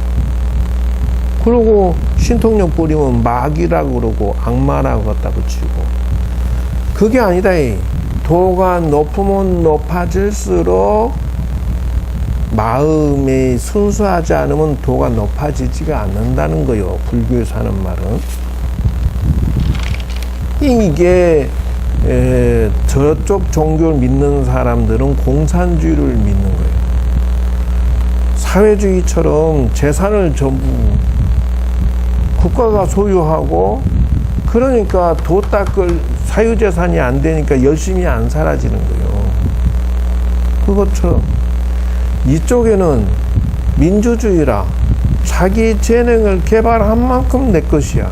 그러고 신통력 부리면 마귀라고 그러고 악마라고 갖다 붙이고, 그게 아니다. 도가 높으면 높아질수록 마음이 순수하지 않으면 도가 높아지지가 않는다는 거요. 불교에서 하는 말은. 이게 저쪽 종교를 믿는 사람들은 공산주의를 믿는 거예요. 사회주의처럼 재산을 전부 국가가 소유하고, 그러니까 도 닦을 사유재산이 안 되니까 열심히 안 살아지는 거예요. 그것처럼 이쪽에는 민주주의라 자기 재능을 개발한 만큼 내 것이야.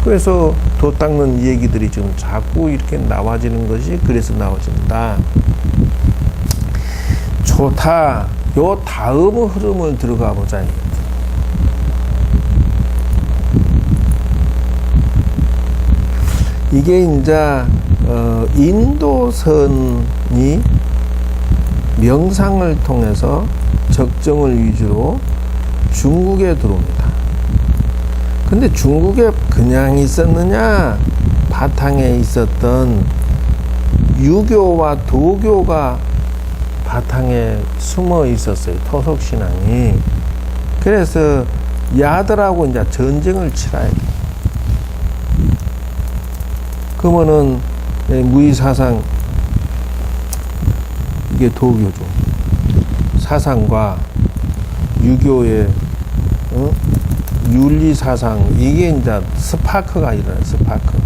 그래서 도 닦는 얘기들이 지금 자꾸 이렇게 나와지는 것이, 그래서 나와진다. 좋다. 요 다음 흐름을 들어가 보자. 이게 이제 인도선이 명상을 통해서 적정을 위주로 중국에 들어옵니다. 근데 중국에 그냥 있었느냐? 바탕에 있었던 유교와 도교가 바탕에 숨어 있었어요. 토속신앙이. 그래서 야들하고 이제 전쟁을 치러야 돼요. 그러면은 무의사상, 이게 도교죠. 사상과 유교의 윤리사상, 이게 이제 스파크가 일어나요. 스파크.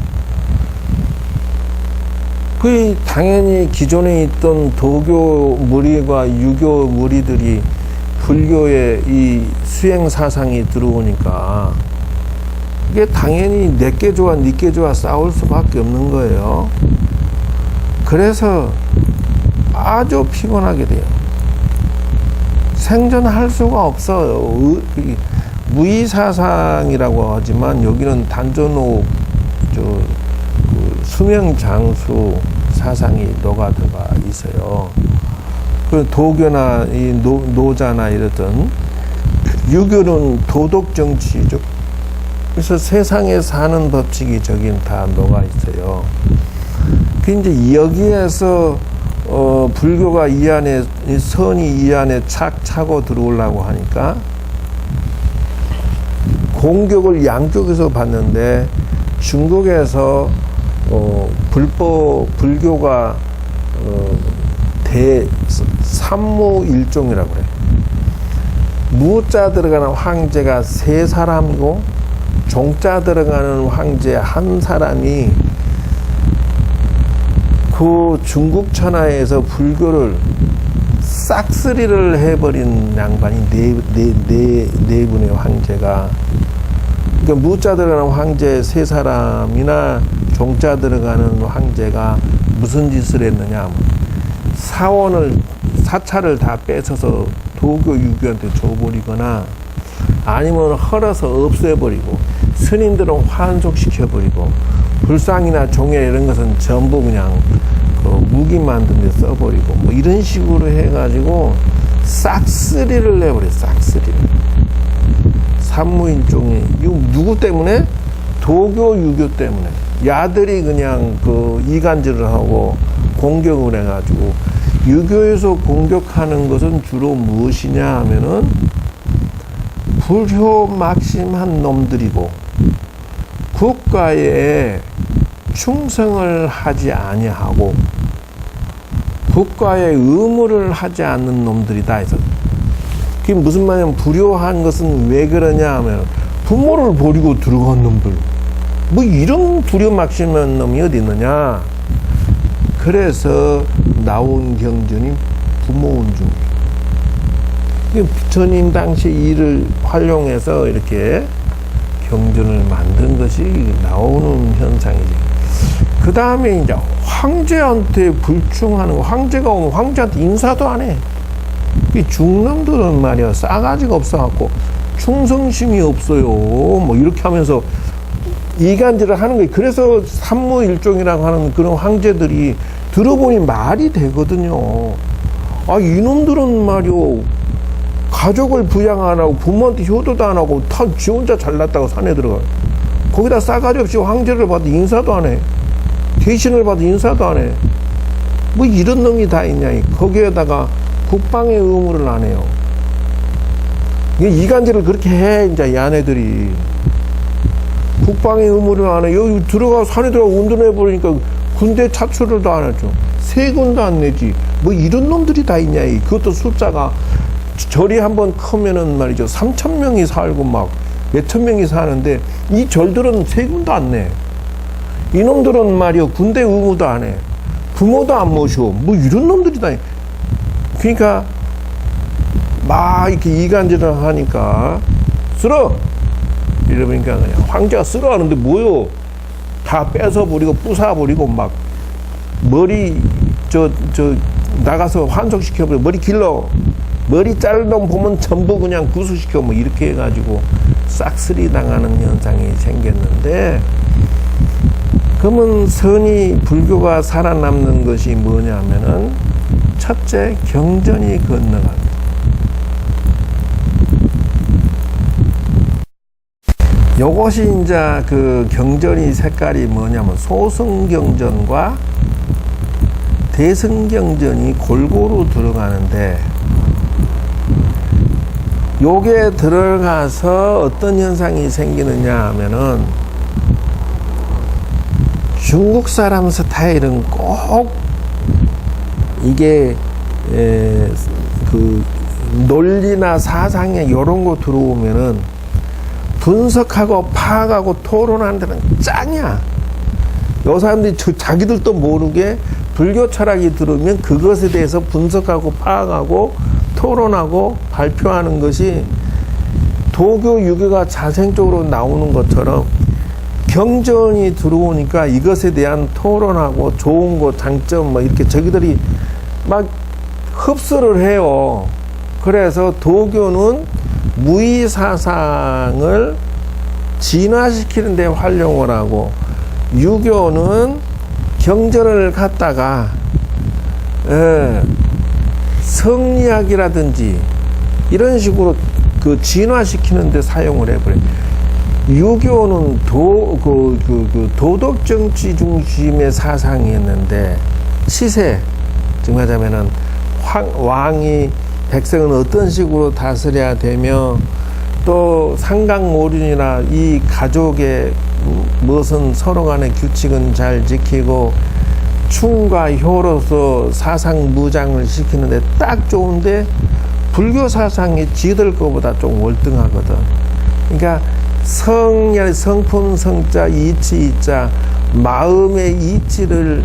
그 당연히 기존에 있던 도교 무리와 유교 무리들이 불교의 이 수행 사상이 들어오니까 이게 당연히 내게 좋아 니게 좋아 싸울 수밖에 없는 거예요. 그래서 아주 피곤하게 돼요. 생존할 수가 없어요. 무의사상이라고 하지만 여기는 단전호 수명장수 사상이 녹아들어가 있어요. 그 도교나 이 노자나 이랬던 유교는 도덕 정치죠. 그래서 세상에 사는 법칙이 저긴 다 녹아 있어요. 그 이제 여기에서 불교가 이 안에 선이 이 안에 착 차고 들어오려고 하니까 공격을 양쪽에서 받는데 중국에서 불교가 삼무일종이라고 그래. 무자 들어가는 황제가 3사람이고 종자 들어가는 황제 1사람이 그 중국 천하에서 불교를 싹쓸이를 해버린 양반이 네 분의 황제가. 그러니까 무자 들어가는 황제 3사람이나 종자 들어가는 황제가 무슨 짓을 했느냐. 사찰을 다 뺏어서 도교 유교한테 줘버리거나 아니면 헐어서 없애버리고 스님들은 환속시켜버리고 불상이나 종회 이런 것은 전부 그냥 그 무기 만든 데 써버리고 뭐 이런 식으로 해가지고 싹쓸이를 내버려. 싹쓸이를. 삼무일종이 이거 누구 때문에? 도교 유교 때문에. 야들이 그냥 그 이간질을 하고 공격을 해가지고. 유교에서 공격하는 것은 주로 무엇이냐 하면은 불효 막심한 놈들이고 국가에 충성을 하지 아니하고 국가의 의무를 하지 않는 놈들이다 해서. 그게 무슨 말이냐면 불효한 것은 왜 그러냐 하면 부모를 버리고 들어간 놈들, 뭐 이런 불효 막심한 놈이 어디 있느냐. 그래서 나온 경전이 부모운중. 부처님 당시 일을 활용해서 이렇게 경전을 만든 것이 나오는 현상이지. 그 다음에 이제 황제한테 불충하는 거. 황제가 오면 황제한테 인사도 안 해. 이 중남들은 말이야 싸가지가 없어갖고 충성심이 없어요. 뭐 이렇게 하면서 이간질을 하는 거예요. 그래서 삼무일종이라고 하는 그런 황제들이 들어보니 말이 되거든요. 아, 이놈들은 말이요 가족을 부양 안 하고 부모한테 효도도 안 하고 다 지 혼자 잘났다고 산에 들어가. 거기다 싸가지 없이 황제를 봐도 인사도 안 해. 대신을 봐도 인사도 안 해. 뭐 이런 놈이 다 있냐. 거기에다가 국방의 의무를 안 해요. 이간질을 그렇게 해. 이제 야네들이 국방의 의무를 안 해. 여기 들어가 산에 들어가 운동해 버리니까 군대 차출을도 안 하죠. 세금도 안 내지. 뭐 이런 놈들이 다 있냐. 그것도 숫자가 절이 한번 크면은 말이죠 3,000명이 살고 막 몇천 명이 사는데 이 절들은 세금도 안 내. 이놈들은 말이요 군대 의무도 안 해. 부모도 안 모셔. 뭐 이런 놈들이 다. 그러니까 막 이렇게 이간질을 하니까 쓸어 이러니까 그냥 황제가 쓸어 하는데 뭐요? 다 뺏어버리고 부숴버리고 막 머리 나가서 환속시켜버리고 머리 길러 머리 자른 놈 보면 전부 그냥 구수시켜 뭐 이렇게 해가지고 싹쓸이 당하는 현상이 생겼는데 그러면 선이 불교가 살아남는 것이 뭐냐면은 첫째 경전이 건너갑니다. 요것이 이제 그 경전이 색깔이 뭐냐면 소승경전과 대승경전이 골고루 들어가는데, 요게 들어가서 어떤 현상이 생기느냐 하면은 중국 사람 스타일은 꼭 이게 그 논리나 사상에 요런 거 들어오면은 분석하고 파악하고 토론하는 데는 짱이야. 요 사람들이 자기들도 모르게 불교 철학이 들어오면 그것에 대해서 분석하고 파악하고 토론하고 발표하는 것이 도교 유교가 자생적으로 나오는 것처럼 경전이 들어오니까 이것에 대한 토론하고 좋은 거 장점 뭐 이렇게 저기들이 막 흡수를 해요. 그래서 도교는 무의 사상을 진화시키는 데 활용을 하고, 유교는 경전을 갖다가 성리학이라든지 이런 식으로 그 진화시키는 데 사용을 해버려요. 유교는 도덕 정치 중심의 사상이었는데, 시세, 즉 말하자면은 왕이 백성은 어떤 식으로 다스려야 되며, 또 상강모륜이나 이 가족의 무엇은 서로 간의 규칙은 잘 지키고 충과 효로서 사상 무장을 시키는데 딱 좋은데, 불교 사상이 지들 거보다 좀 월등하거든. 그러니까 성품 성자 이치 이자 마음의 이치를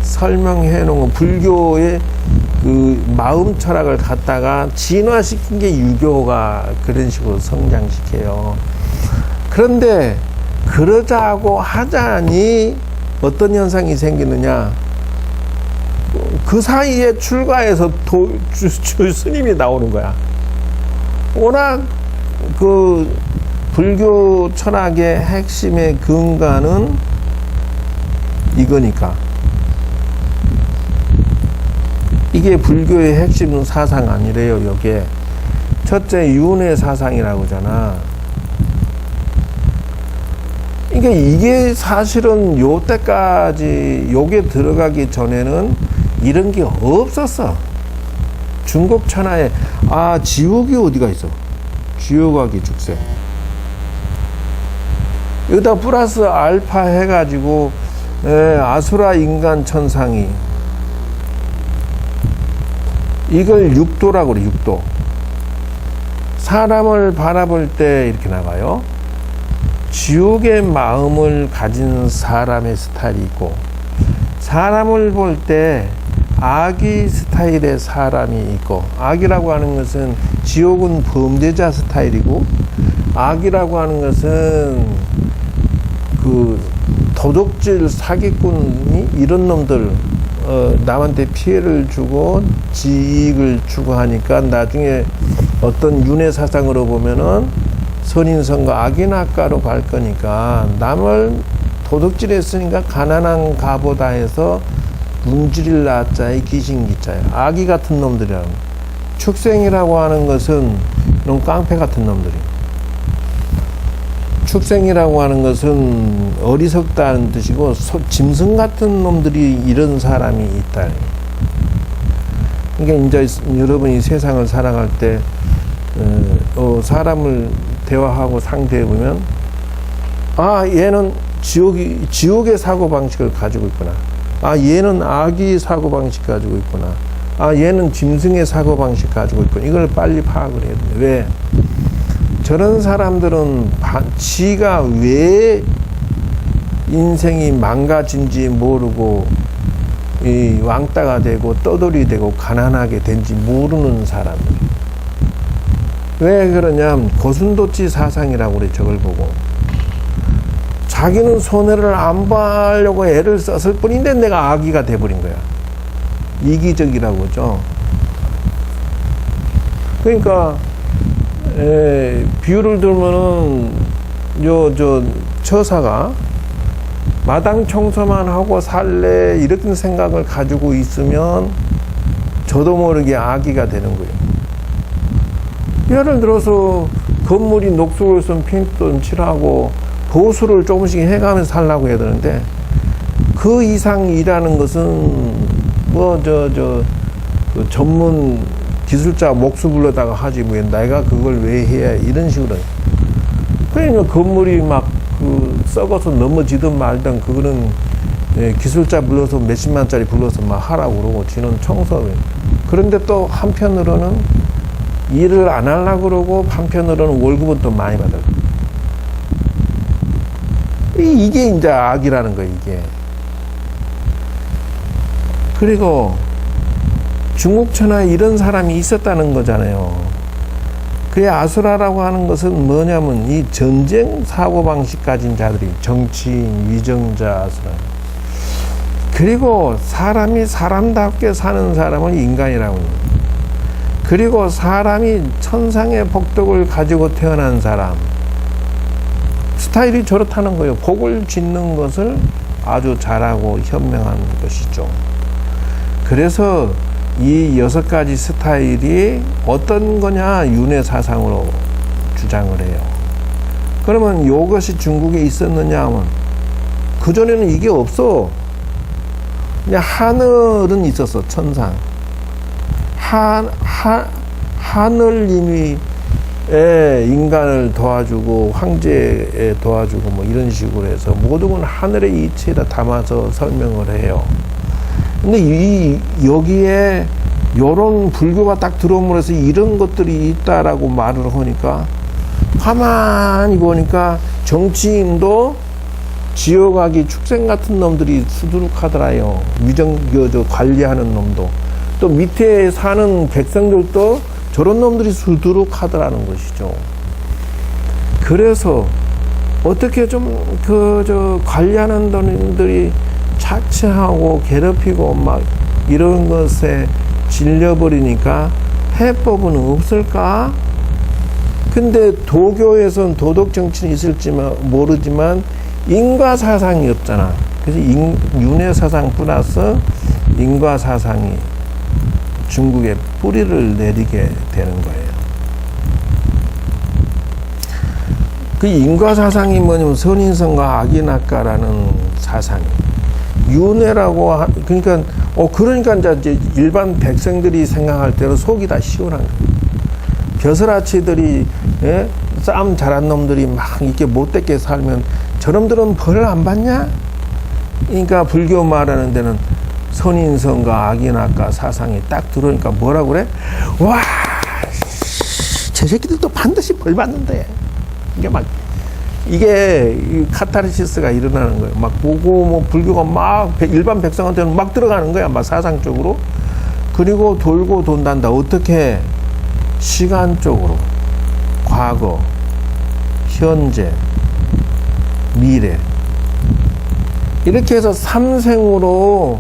설명해 놓은 불교의 그 마음 철학을 갖다가 진화시킨 게 유교가 그런 식으로 성장시켜요. 그런데 그러자고 하자니 어떤 현상이 생기느냐, 그 사이에 출가해서 스님이 나오는 거야. 워낙 그 불교 철학의 핵심의 근간은 이거니까. 이게 불교의 핵심 사상 아니래요. 여기에 첫째 윤회 사상이라고 하잖아. 그러니까 이게 사실은 요때까지 요게 들어가기 전에는 이런 게 없었어. 중국 천하에 지옥이 어디가 있어? 지옥하기 죽세. 여기다 플러스 알파 해가지고 아수라 인간 천상이, 이걸 육도라고 그래. 육도. 사람을 바라볼 때 이렇게 나가요. 지옥의 마음을 가진 사람의 스타일이 있고, 사람을 볼 때 악의 스타일의 사람이 있고, 악이라고 하는 것은 지옥은 범죄자 스타일이고, 악이라고 하는 것은 그 도둑질 사기꾼이 이런 놈들 남한테 피해를 주고 지익을 추구하니까 나중에 어떤 윤회 사상으로 보면은 선인성과 악인학가로 갈 거니까, 남을 도둑질했으니까 가난한 가보다 해서 문지를 낳자의 귀신기자예요. 아기 같은 놈들이라고. 축생이라고 하는 것은 너무 깡패 같은 놈들이. 축생이라고 하는 것은 어리석다는 뜻이고, 짐승 같은 놈들이 이런 사람이 있다. 그러니까 이제 여러분이 세상을 살아갈 때 사람을 대화하고 상대해보면, 얘는 지옥의 사고방식을 가지고 있구나. 얘는 악의 사고방식 가지고 있구나. 얘는 짐승의 사고방식 가지고 있구나. 이걸 빨리 파악을 해야 돼. 왜? 저런 사람들은 지가 왜 인생이 망가진지 모르고 이 왕따가 되고 떠돌이 되고 가난하게 된지 모르는 사람들. 왜 그러냐면 고순도치 사상이라고 그래. 저걸 보고 자기는 손해를 안 보려고 애를 썼을 뿐인데 내가 악의가 돼버린 거야. 이기적이라고 하죠. 그러니까 비유를 들면은 처사가 마당 청소만 하고 살래 이런 생각을 가지고 있으면 저도 모르게 악의가 되는 거예요. 예를 들어서 건물이 녹슬고 있으면 페인트도 칠하고 보수를 조금씩 해가면서 살라고 해야 되는데 그 이상 일하는 것은 그 전문 기술자 목수 불러다가 하지 뭐 내가 그걸 왜 해야 이런 식으로. 그러니까 건물이 막 썩어서 넘어지든 말든 그거는 기술자 불러서 몇십만짜리 불러서 막 하라고 그러고 지는 청소를. 그런데 또 한편으로는 일을 안 하려고 그러고 한편으로는 월급은 또 많이 받아요. 이게 이제 악이라는 거예요, 이게. 그리고 중국 천하에 이런 사람이 있었다는 거잖아요. 그의 아수라라고 하는 것은 뭐냐면 이 전쟁 사고방식 가진 자들이 정치인, 위정자, 아수라. 그리고 사람이 사람답게 사는 사람을 인간이라고 합니다. 그리고 사람이 천상의 복덕을 가지고 태어난 사람. 스타일이 저렇다는 거예요. 복을 짓는 것을 아주 잘하고 현명한 것이죠. 그래서 이 6가지 스타일이 어떤 거냐 윤회 사상으로 주장을 해요. 그러면 이것이 중국에 있었느냐 하면 그전에는 이게 없어. 그냥 하늘은 있었어. 천상. 하늘님이 인간을 도와주고 황제에 도와주고 뭐 이런 식으로 해서 모든 건 하늘의 이치에다 담아서 설명을 해요. 근데 여기에 요런 불교가 딱 들어오면서 이런 것들이 있다라고 말을 하니까 가만히 보니까 정치인도 지역학이 축생 같은 놈들이 수두룩하더라요. 관리하는 놈도. 또 밑에 사는 백성들도 저런 놈들이 수두룩하더라는 것이죠. 그래서 어떻게 좀 관리하는 놈들이 착취하고 괴롭히고 막 이런 것에 질려버리니까 해법은 없을까? 근데 도교에선 도덕 정치는 있을지 모르지만 인과 사상이 없잖아. 그래서 윤회 사상 플러스 인과 사상이 중국에 뿌리를 내리게 되는 거예요. 그 인과 사상이 뭐냐면 선인성과 악인학가라는 사상이. 윤회라고 그러니까 이제 일반 백성들이 생각할 때는 속이 다 시원한 거예요. 벼슬아치들이 싸움 잘한 놈들이 막 이렇게 못되게 살면 저놈들은 벌을 안 받냐? 그러니까 불교 말하는 데는 선인성과 악인학가 사상이 딱 들어오니까 뭐라고 그래? 와, 저 새끼들도 반드시 벌 받는데. 이게 카타르시스가 일어나는 거예요. 막 보고 뭐 불교가 막 일반 백성한테는 막 들어가는 거야. 막 사상적으로. 그리고 돌고 돈단다. 어떻게? 시간적으로. 과거, 현재, 미래. 이렇게 해서 삼생으로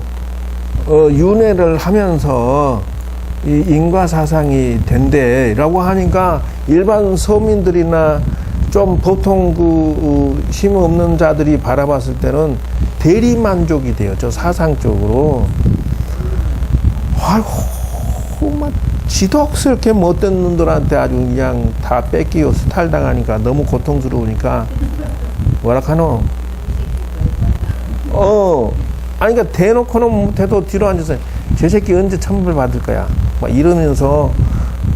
윤회를 하면서 이 인과 사상이 된대라고 하니까 일반 서민들이나 좀 보통 힘 없는 자들이 바라봤을 때는 대리 만족이 돼요. 저 사상적으로. 아이고, 막 지독스럽게 못된 놈들한테 아주 그냥 다 뺏기고 수탈당하니까 너무 고통스러우니까 뭐라 카노? 아니, 그러니까 대놓고는 못해도 뒤로 앉아서 저 새끼 언제 천벌 받을 거야. 막 이러면서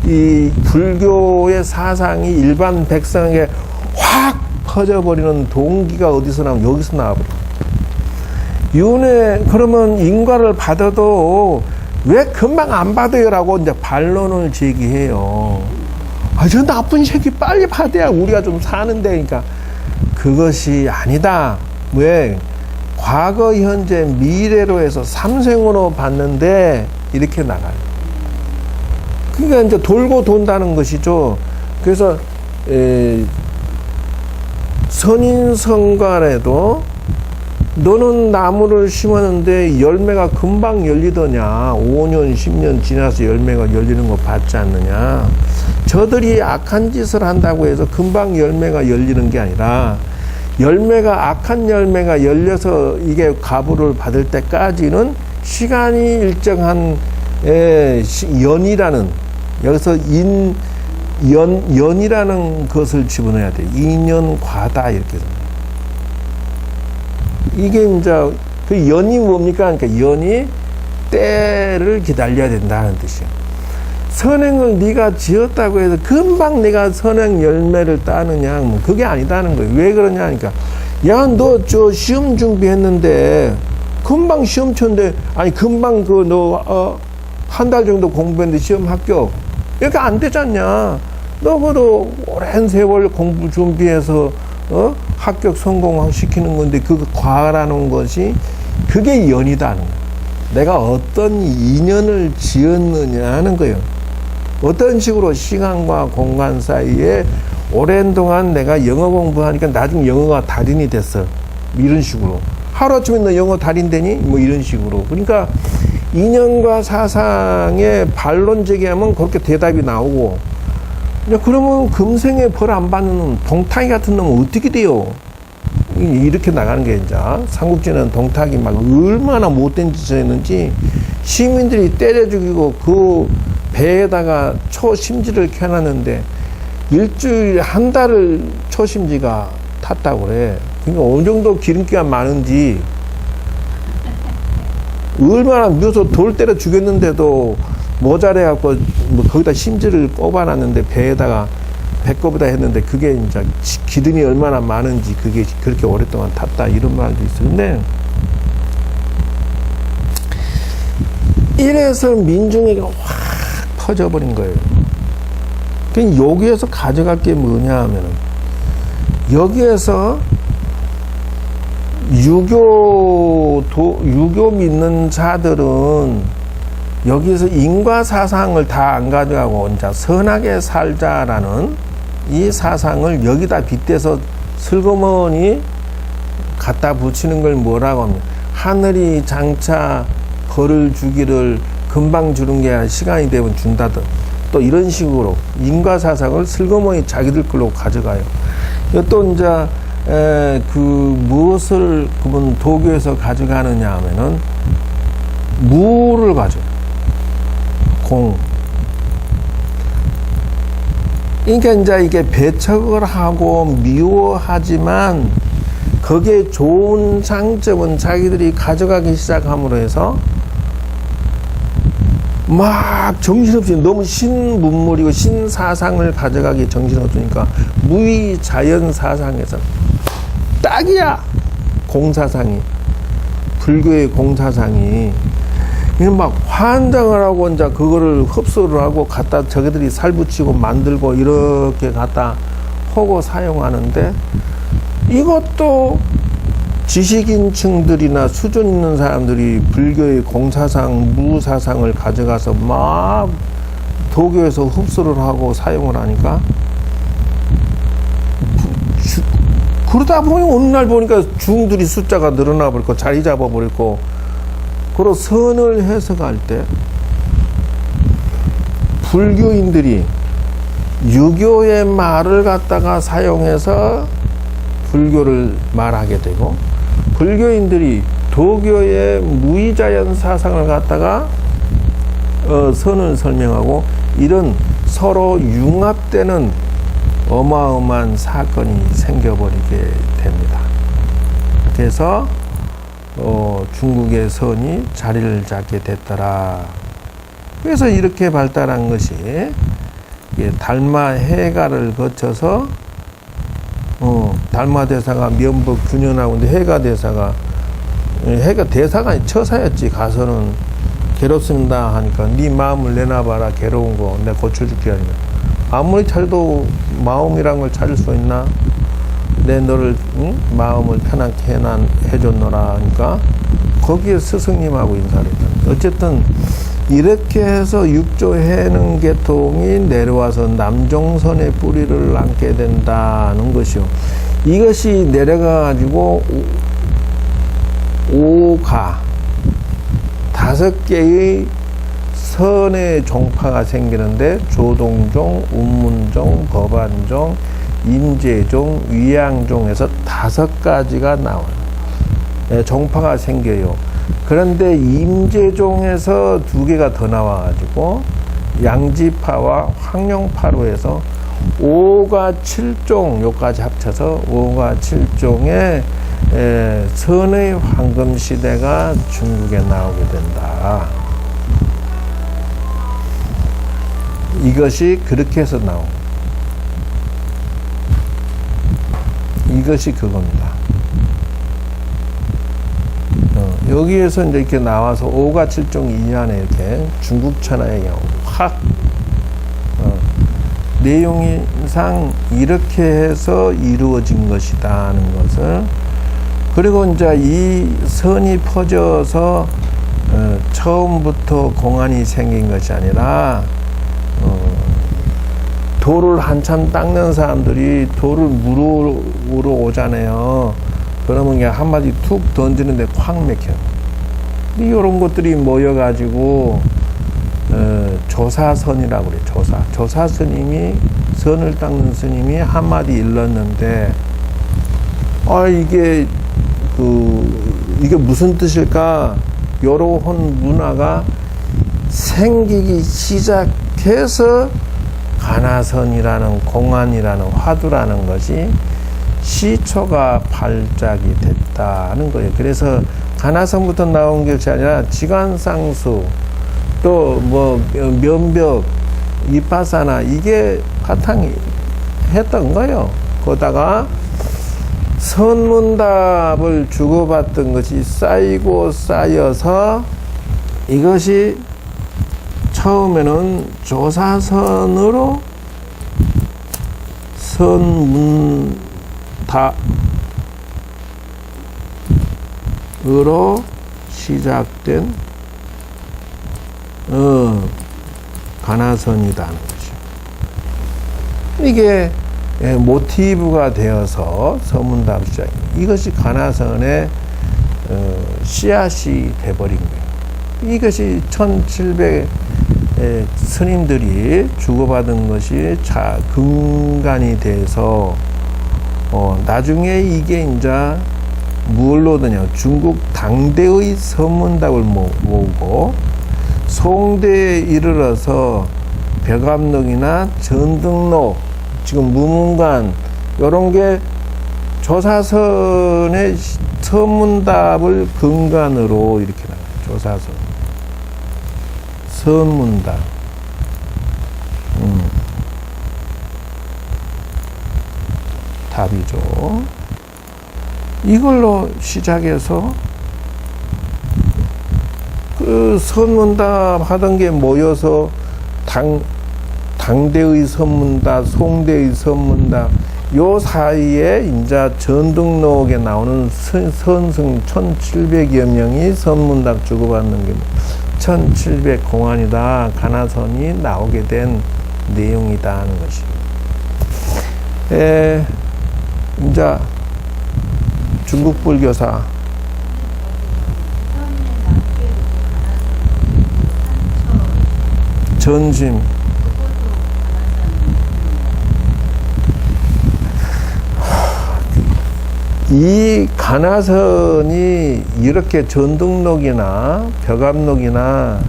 이 불교의 사상이 일반 백성에게 확 퍼져버리는 동기가 어디서 나오면 여기서 나와버려. 윤회, 그러면 인과를 받아도 왜 금방 안 받아요라고 이제 반론을 제기해요. 저 나쁜 새끼 빨리 받아야 우리가 좀 사는데. 그러니까 그것이 아니다. 왜? 과거, 현재, 미래로 해서 삼생으로 받는데 이렇게 나가요. 그러니까 이제 돌고 돈다는 것이죠. 그래서 선인성간에도 너는 나무를 심었는데 열매가 금방 열리더냐. 5년, 10년 지나서 열매가 열리는 거 봤지 않느냐. 저들이 악한 짓을 한다고 해서 금방 열매가 열리는 게 아니라 열매가, 악한 열매가 열려서 이게 가부를 받을 때까지는 시간이 일정한 연이라는, 여기서 연이라는 것을 집어넣어야 돼. 2년 과다, 이렇게. 이게 이제, 그 연이 뭡니까? 그러니까 연이 때를 기다려야 된다는 뜻이야. 선행을 네가 지었다고 해서 금방 내가 선행 열매를 따느냐, 뭐 그게 아니다는 거예요. 왜 그러냐 하니까, 야, 너 저 시험 준비했는데 금방 시험 쳤는데, 아니 금방 그 너 한 달 정도 공부했는데 시험 합격, 이렇게 안 되잖냐. 너 그래도 오랜 세월 공부 준비해서 합격 성공시키는 건데, 그 과라는 것이 그게 연이다는 거예요. 내가 어떤 인연을 지었느냐 하는 거예요. 어떤 식으로 시간과 공간 사이에 오랜 동안 내가 영어 공부하니까 나중에 영어가 달인이 됐어. 이런 식으로. 하루아침에 너 영어 달인 되니? 뭐 이런 식으로. 그러니까 인연과 사상의 반론 제기하면 그렇게 대답이 나오고, 그러면 금생에 벌 안 받는 동탁이 같은 놈은 어떻게 돼요? 이렇게 나가는 게 이제 삼국지는 동탁이 막 얼마나 못된 짓을 했는지 시민들이 때려 죽이고 그 배에다가 초심지를 켜놨는데 일주일 한 달을 초심지가 탔다고 그래. 그러니까 어느 정도 기름기가 많은지, 얼마나 누워서 돌 때려 죽였는데도 모자래갖고 뭐 거기다 심지를 뽑아놨는데 배에다가 배꼽에다 했는데 그게 이제 기름이 얼마나 많은지 그게 그렇게 오랫동안 탔다, 이런 말도 있어. 근데 이래서 민중에게 확 퍼져버린 거예요. 그러니까 여기에서 가져갈 게 뭐냐 하면은, 여기에서 유교 믿는 자들은 여기서 인과 사상을 다 안 가져가고 이제 선하게 살자라는 이 사상을 여기다 빗대서 슬그머니 갖다 붙이는 걸 뭐라고 하면, 하늘이 장차 벌을 주기를 금방 주는 게 아니라 시간이 되면 준다든, 또 이런 식으로 인과 사상을 슬그머니 자기들 걸로 가져가요. 또 이제 무엇을 그분 도교에서 가져가느냐 하면은 무를 가져요. 공. 그러니까 이제 이게 배척을 하고 미워하지만 거기에 좋은 장점은 자기들이 가져가기 시작함으로 해서 막 정신없이, 너무 신문물이고 신사상을 가져가기 정신없으니까 무의자연사상에서 딱이야. 공사상이, 불교의 공사상이 막 환장을 하고 이제 그거를 흡수를 하고 갖다 저기들이 살붙이고 만들고 이렇게 갖다 하고 사용하는데, 이것도 지식인층들이나 수준 있는 사람들이 불교의 공사상, 무사상을 가져가서 막 도교에서 흡수를 하고 사용을 하니까, 그러다 보니 어느 날 보니까 중들이 숫자가 늘어나 버리고 자리 잡아 버리고, 그리고 선을 해석할 때 불교인들이 유교의 말을 갖다가 사용해서 불교를 말하게 되고, 불교인들이 도교의 무의자연 사상을 갖다가 선을 설명하고, 이런 서로 융합되는 어마어마한 사건이 생겨버리게 됩니다. 그래서 중국의 선이 자리를 잡게 됐더라. 그래서 이렇게 발달한 것이 달마 해가를 거쳐서 달마 대사가 면법 균연하고, 근데 해가 대사가 아니 처사였지. 가서는 괴롭습니다 하니까 네 마음을 내놔봐라, 괴로운 거 내가 고쳐줄게 하니까, 아무리 잘도 마음이란 걸 찾을 수 있나? 내 너를 마음을 편하게 해줬노라 하니까 거기에 스승님하고 인사를 했다. 어쨌든 이렇게 해서 육조 해능 계통이 내려와서 남종선의 뿌리를 안게 된다는 것이요. 이것이 내려가가지고 오가 5개의 선의 종파가 생기는데, 조동종, 운문종, 법안종, 임재종, 위양종에서 5가지가 나와요. 종파가 생겨요. 그런데 임재종에서 2개가 더 나와가지고 양지파와 황룡파로 해서 5가 7종 요까지 합쳐서 5가 7종의 선의 황금시대가 중국에 나오게 된다. 이것이 그렇게 해서 나온 이것이 그겁니다. 여기에서 이제 이렇게 나와서 5가 7종 이안에 이렇게 중국 천하의 확 내용상 이렇게 해서 이루어진 것이다 하는 것을, 그리고 이제 이 선이 퍼져서 처음부터 공안이 생긴 것이 아니라 돌을 한참 닦는 사람들이 돌을 물으러 오잖아요. 그러면 그냥 한마디 툭 던지는데 확 맥혀요. 이런 것들이 모여가지고 조사선이라고 그래요. 조사 스님이, 선을 닦는 스님이 한마디 일렀는데, 이게 무슨 뜻일까? 여러한 문화가 생기기 시작해서 가나선이라는 공안이라는 화두라는 것이 시초가 발작이 됐다는 거예요. 그래서 가나선부터 나온 것이 아니라 지관상수, 또 면벽, 이파사나 이게 바탕이 했던 거예요. 거기다가 선문답을 주고받던 것이 쌓이고 쌓여서 이것이 처음에는 조사선으로 선문답으로 시작된 가나선이라는 것이죠. 이게 모티브가 되어서 선문답 시작. 이것이 가나선의 씨앗이 돼버린 거예요. 이것이 1700 스님들이 주고받은 것이 근간이 돼서 나중에 이게 이제 뭘로 드냐, 중국 당대의 선문답을 모으고 송대에 이르러서 벽암록이나 전등록, 지금 무문관 이런 게 조사선의 선문답을 근간으로 이렇게 나와요. 조사선 선문답. 답이죠. 이걸로 시작해서 그 선문답 하던 게 모여서 당대의 선문답, 송대의 선문답, 요 사이에 이제 전등록에 나오는 선승 1700여 명이 선문답 주고받는 게 1700 공안이다, 가나선이 나오게 된 내용이다 하는 것입니다. 이제 중국 불교사 전심 이 가나선이 이렇게 전등록이나 벽암록이나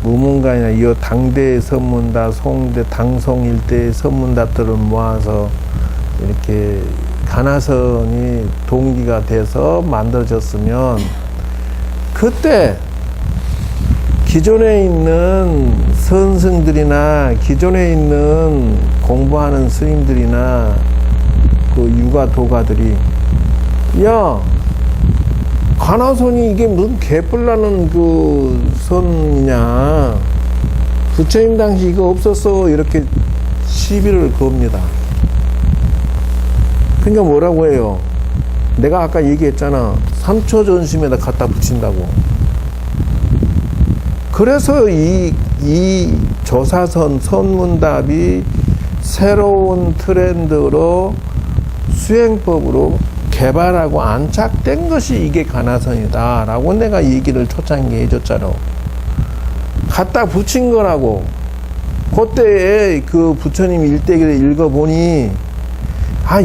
무문관이나 이 당대의 선문답, 송대, 당송 일대의 선문답들을 모아서 이렇게 가나선이 동기가 돼서 만들어졌으면, 그때 기존에 있는 선승들이나 기존에 있는 공부하는 스님들이나 그 유가 도가들이, 야, 가나선이 이게 무슨 개뿔나는 그 선이냐, 부처님 당시 이거 없었어, 이렇게 시비를 겁니다. 그러니까 뭐라고 해요? 내가 아까 얘기했잖아. 삼초 전심에다 갖다 붙인다고. 그래서 이 조사선 선문답이 새로운 트렌드로 수행법으로 개발하고 안착된 것이 이게 가나선이다 라고 내가 얘기를 초창기에 해줬잖아. 갖다 붙인 거라고. 그때에 그 부처님 일대기를 읽어보니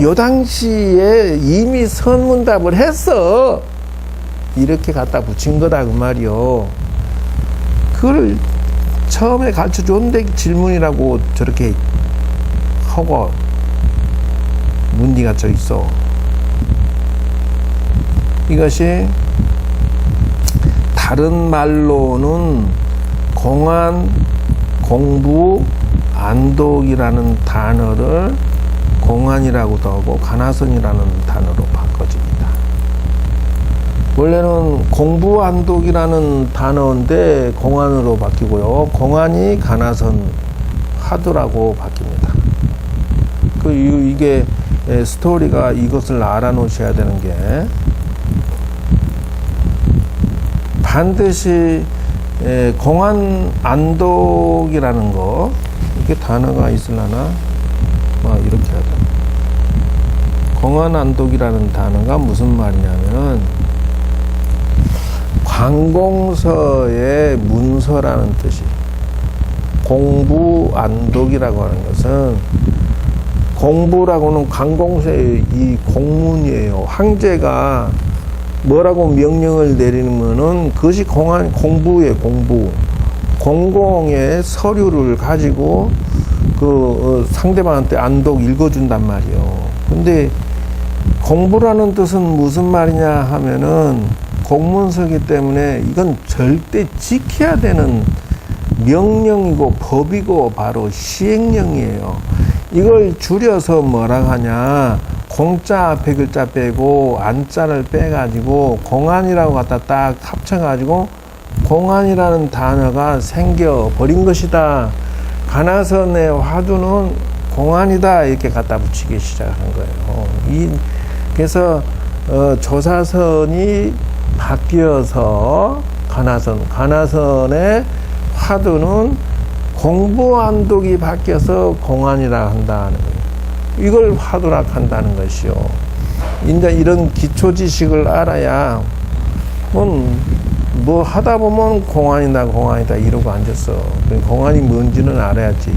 요 당시에 이미 선문답을 했어. 이렇게 갖다 붙인 거다, 그 말이요. 그걸 처음에 가르쳐 줬는데 질문이라고 저렇게 하고 문디가 져 있어. 이것이 다른 말로는 공안, 공부, 안독이라는 단어를 공안이라고도 하고 가나선이라는 단어로 바꿔집니다. 원래는 공부, 안독이라는 단어인데 공안으로 바뀌고요. 공안이 가나선, 화두라고 바뀝니다. 이게 스토리가 이것을 알아놓으셔야 되는 게, 반드시 공안 안독이라는 거, 이게 단어가 있으려나? 이렇게 하자. 공안 안독이라는 단어가 무슨 말이냐면은 관공서의 문서라는 뜻이, 공부 안독이라고 하는 것은, 공부라고는 관공서의 이 공문이에요. 황제가 뭐라고 명령을 내리면은 그것이 공부의 공부. 공공의 서류를 가지고 상대방한테 안독 읽어준단 말이에요. 근데 공부라는 뜻은 무슨 말이냐 하면은 공문서기 때문에 이건 절대 지켜야 되는 명령이고 법이고 바로 시행령이에요. 이걸 줄여서 뭐라 하냐, 공자 앞에 글자 빼고 안자를 빼가지고 공안이라고 갖다 딱 합쳐가지고 공안이라는 단어가 생겨버린 것이다. 가나선의 화두는 공안이다. 이렇게 갖다 붙이기 시작한 거예요. 그래서 조사선이 바뀌어서 가나선의 화두는 공부 안독이 바뀌어서 공안이라 한다는 거예요. 이걸 화두라 한다는 것이요. 이제 이런 기초 지식을 알아야 뭐 하다 보면 공안이다 이러고 앉았어. 공안이 뭔지는 알아야지.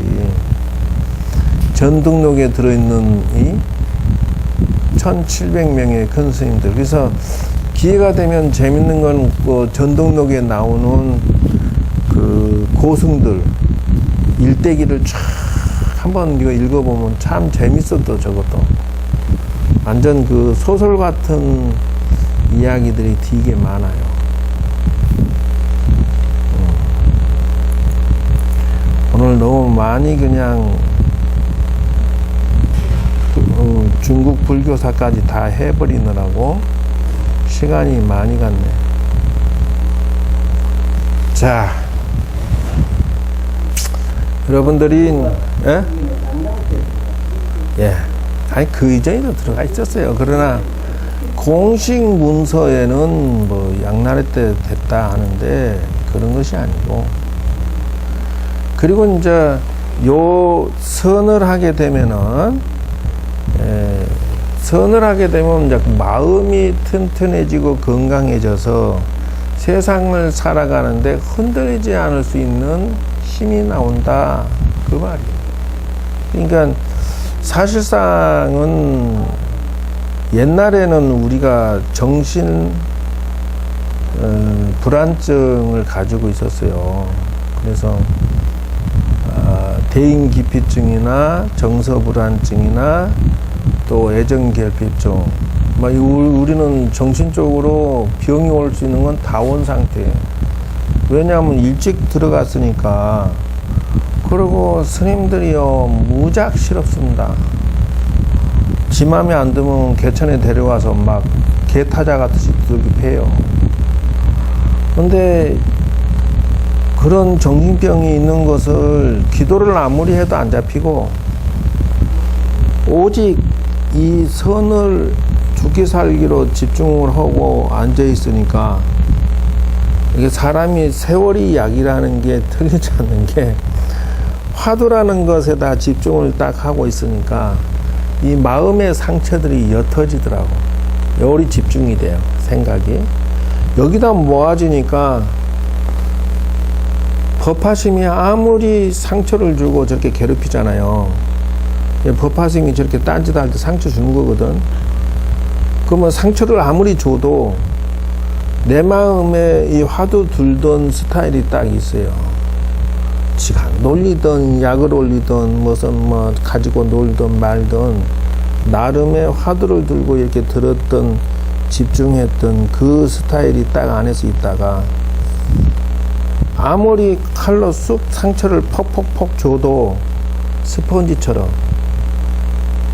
전등록에 들어있는 이 1700명의 큰 스님들. 그래서 기회가 되면 재밌는 건 전등록에 나오는 그 고승들 일대기를 쫙 한번 이거 읽어보면 참 재밌었어. 저것도 완전 그 소설 같은 이야기들이 되게 많아요. 오늘 너무 많이 그냥 중국 불교사까지 다 해버리느라고 시간이 많이 갔네. 자, 여러분들이 아니 그 이전에도 들어가 있었어요. 그러나 공식 문서에는 뭐 양날의 때 됐다 하는데 그런 것이 아니고, 그리고 이제 요 선을 하게 되면은 이제 마음이 튼튼해지고 건강해져서 세상을 살아가는데 흔들리지 않을 수 있는 힘이 나온다, 그 말이에요. 그러니까 사실상은 옛날에는 우리가 정신 불안증을 가지고 있었어요. 그래서 대인기피증이나 정서불안증이나 또 애정결핍증, 우리는 정신적으로 병이 올 수 있는 건 다 온 상태예요. 왜냐하면 일찍 들어갔으니까. 그리고 스님들이요 무작 싫었습니다. 지 맘에 안 들면 개천에 데려와서 막 개타자 같이 두들기 패요. 근데 그런 정신병이 있는 것을 기도를 아무리 해도 안 잡히고, 오직 이 선을 죽기 살기로 집중을 하고 앉아 있으니까, 이게 사람이 세월이 약이라는 게 틀리지 않는 게, 화두라는 것에다 집중을 딱 하고 있으니까 이 마음의 상처들이 옅어지더라고. 여울이 집중이 돼요, 생각이. 여기다 모아지니까 법화심이 아무리 상처를 주고 저렇게 괴롭히잖아요. 법화생이 저렇게 딴짓할 때 상처 주는 거거든. 그러면 상처를 아무리 줘도 내 마음에 이 화두 들던 스타일이 딱 있어요. 지가 놀리던 약을 올리던 무슨 뭐 가지고 놀던 말던 나름의 화두를 들고 이렇게 들었던 집중했던 그 스타일이 딱 안에서 있다가 아무리 칼로 쑥 상처를 퍽퍽퍽 줘도 스펀지처럼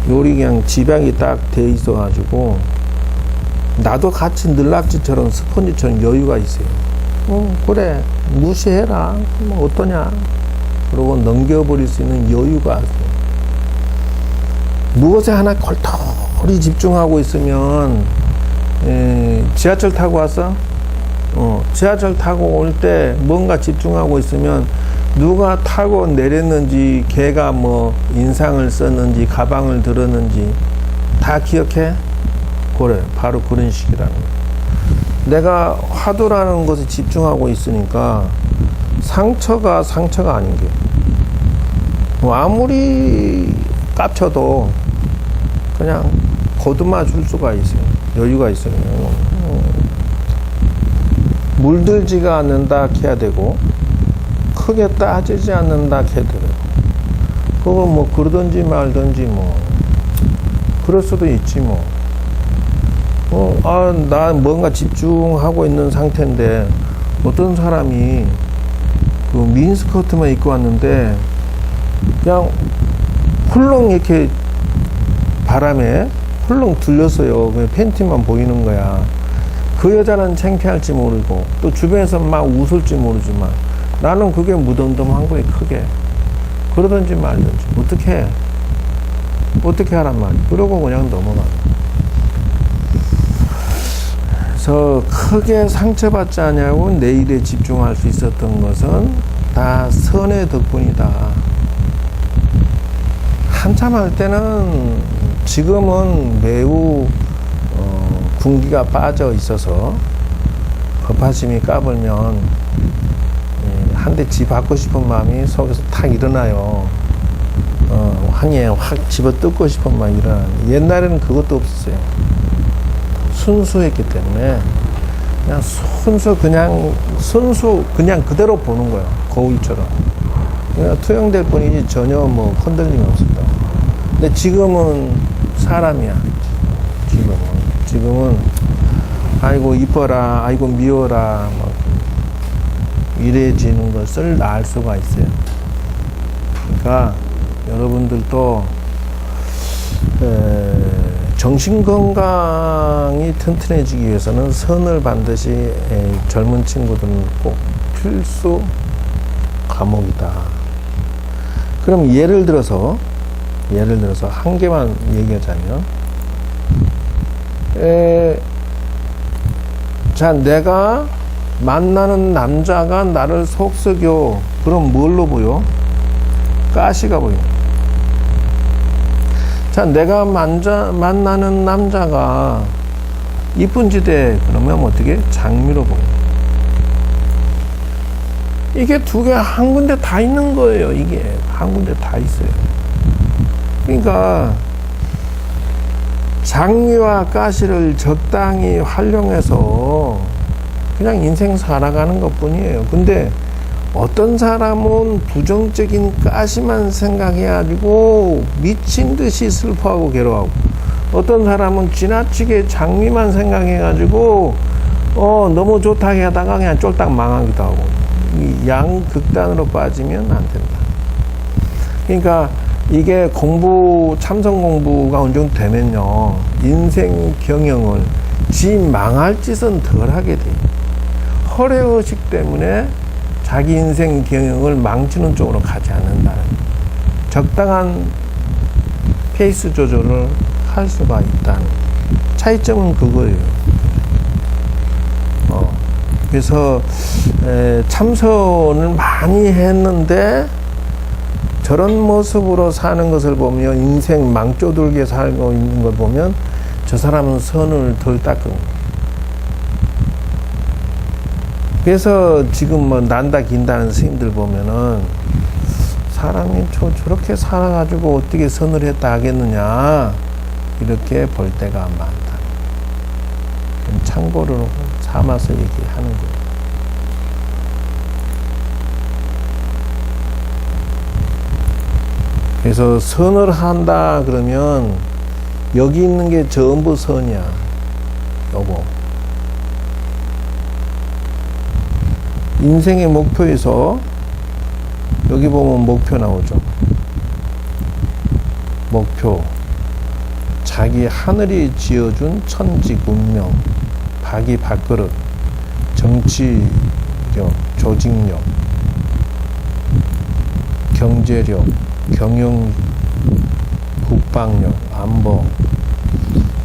요리 그냥 지방이 딱 돼 있어 가지고 나도 같이 늘락지처럼 스펀지처럼 여유가 있어요. 그래 무시해라 뭐 어떠냐 그러고 넘겨버릴 수 있는 여유가 있어요. 무엇에 하나 걸터리 집중하고 있으면 지하철 타고 왔어? 지하철 타고 올 때 뭔가 집중하고 있으면 누가 타고 내렸는지 걔가 뭐 인상을 썼는지 가방을 들었는지 다 기억해? 그래 바로 그런 식이라는 거야. 내가 화두라는 것에 집중하고 있으니까 상처가 아닌 게 뭐 아무리 깝쳐도 그냥 거듭마 줄 수가 있어요. 여유가 있어요. 물들지가 않는다 해야 되고 크게 따지지 않는다 해야 되고 그거 뭐 그러든지 말든지 뭐 그럴 수도 있지 뭐. 나 뭔가 집중하고 있는 상태인데 어떤 사람이 그 미니스커트만 입고 왔는데 그냥 훌렁 이렇게 바람에 훌렁 들렸어요. 그냥 팬티만 보이는 거야. 그 여자는 창피할지 모르고 또 주변에서 막 웃을지 모르지만 나는 그게 무덤덤한 거예요. 크게 그러든지 말든지 어떻게 하란 말이야. 그러고 그냥 넘어가. 그래서 크게 상처받지 않냐고 내일에 집중할 수 있었던 것은 다 선의 덕분이다. 한참 할 때는 지금은 매우 군기가 빠져 있어서 법화심이 까불면 한 대 쥐 받고 싶은 마음이 속에서 탁 일어나요. 항에 확 집어 뜯고 싶은 마음이 일어나요. 옛날에는 그것도 없었어요. 순수했기 때문에 그냥 순수 그냥 그대로 보는 거예요. 거울처럼. 그냥 투영될 뿐이지 전혀 뭐 흔들림이 없었다. 근데 지금은 사람이야. 지금은 아이고 이뻐라, 아이고 미워라, 막 이래지는 것을 알 수가 있어요. 그러니까 여러분들도 정신 건강이 튼튼해지기 위해서는 선을 반드시 젊은 친구들은 꼭 필수 과목이다. 그럼 예를 들어서 한 개만 얘기하자면, 자, 내가 만나는 남자가 나를 속썩여. 그럼 뭘로 보여? 가시가 보여. 자, 내가 만나는 남자가 이쁜 지대. 그러면 어떻게? 장미로 보여. 이게 두 개 한 군데 다 있는 거예요. 이게 한 군데 다 있어요. 그러니까 장미와 가시를 적당히 활용해서 그냥 인생 살아가는 것 뿐이에요. 근데 어떤 사람은 부정적인 가시만 생각해가지고 미친 듯이 슬퍼하고 괴로워하고, 어떤 사람은 지나치게 장미만 생각해가지고 너무 좋다 하다가 그냥 쫄딱 망하기도 하고, 이 양극단으로 빠지면 안 된다. 그러니까 이게 참선 공부가 어느 정도 되면요, 인생 경영을 지 망할 짓은 덜 하게 돼요. 허례의식 때문에 자기 인생 경영을 망치는 쪽으로 가지 않는다는, 적당한 페이스 조절을 할 수가 있다는 차이점은 그거예요. 그래서 참선을 많이 했는데 저런 모습으로 사는 것을 보면, 인생 망조들게 살고 있는 걸 보면 저 사람은 선을 덜 닦은 거예요. 그래서 지금 뭐 난다 긴다는 스님들 보면은 사람이 저렇게 살아가지고 어떻게 선을 했다 하겠느냐, 이렇게 볼 때가 많다. 참고로 삼아서 얘기하는 거예요. 그래서 선을 한다 그러면 여기 있는 게 전부 선이야. 여보. 인생의 목표에서 여기 보면 목표 나오죠. 목표. 자기 하늘이 지어준 천직 운명, 박이 밥그릇, 정치력, 조직력, 경제력, 경영, 국방력, 안보.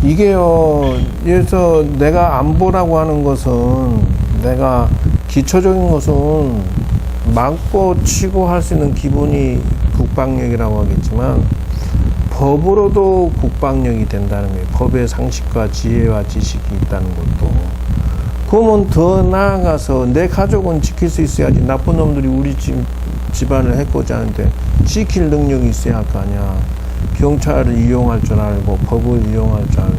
이게요, 그래서 내가 안보라고 하는 것은, 내가 기초적인 것은 막고 치고 할 수 있는 기본이 국방력이라고 하겠지만, 법으로도 국방력이 된다는 거예요. 법의 상식과 지혜와 지식이 있다는 것도. 그러면 더 나아가서 내 가족은 지킬 수 있어야지. 나쁜 놈들이 우리 집안을 해코지 하는데 지킬 능력이 있어야 할 거 아니야. 경찰을 이용할 줄 알고 법을 이용할 줄 알고.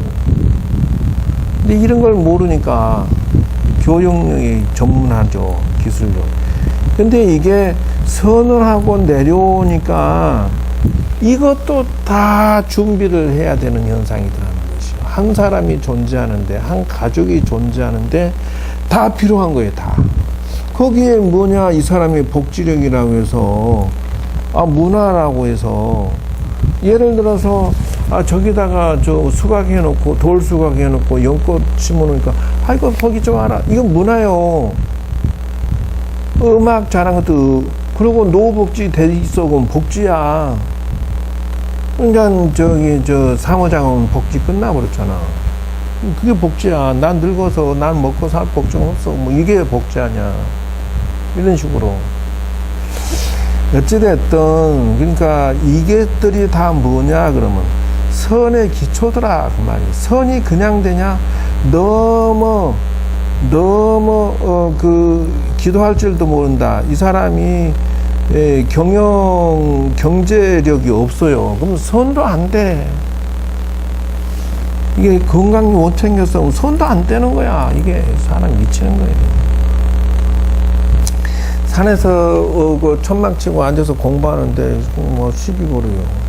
근데 이런 걸 모르니까 교육력이 전문하죠. 기술력. 근데 이게 선을 하고 내려오니까 이것도 다 준비를 해야 되는 현상이더라는 것이요. 한 사람이 존재하는데, 한 가족이 존재하는데 다 필요한 거예요. 다. 거기에 뭐냐, 이 사람이 복지력이라고 해서, 문화라고 해서, 예를 들어서 저기다가 저 수각해놓고, 돌 수각해놓고 연꽃 심어놓으니까 이거 보기 좋아라. 이건 문화요. 음악 잘한 것도. 그리고 노후복지 돼 있어. 그럼 복지야. 그러니까 저 사무장은 복지 끝나버렸잖아. 그게 복지야. 난 늙어서 난 먹고 살 복지는 없어. 뭐 이게 복지 아니야. 이런 식으로. 어찌됐든 그러니까 이게들이 다 뭐냐 그러면 선의 기초더라 그 말이야. 선이 그냥 되냐? 너무 기도할 줄도 모른다. 이 사람이 경제력이 없어요. 그럼 선도 안 돼. 이게 건강이 못 챙겼으면 선도 안 되는 거야. 이게 사람 미치는 거예요. 산에서 그 천막 치고 앉아서 공부하는데 뭐 시비 걸어요.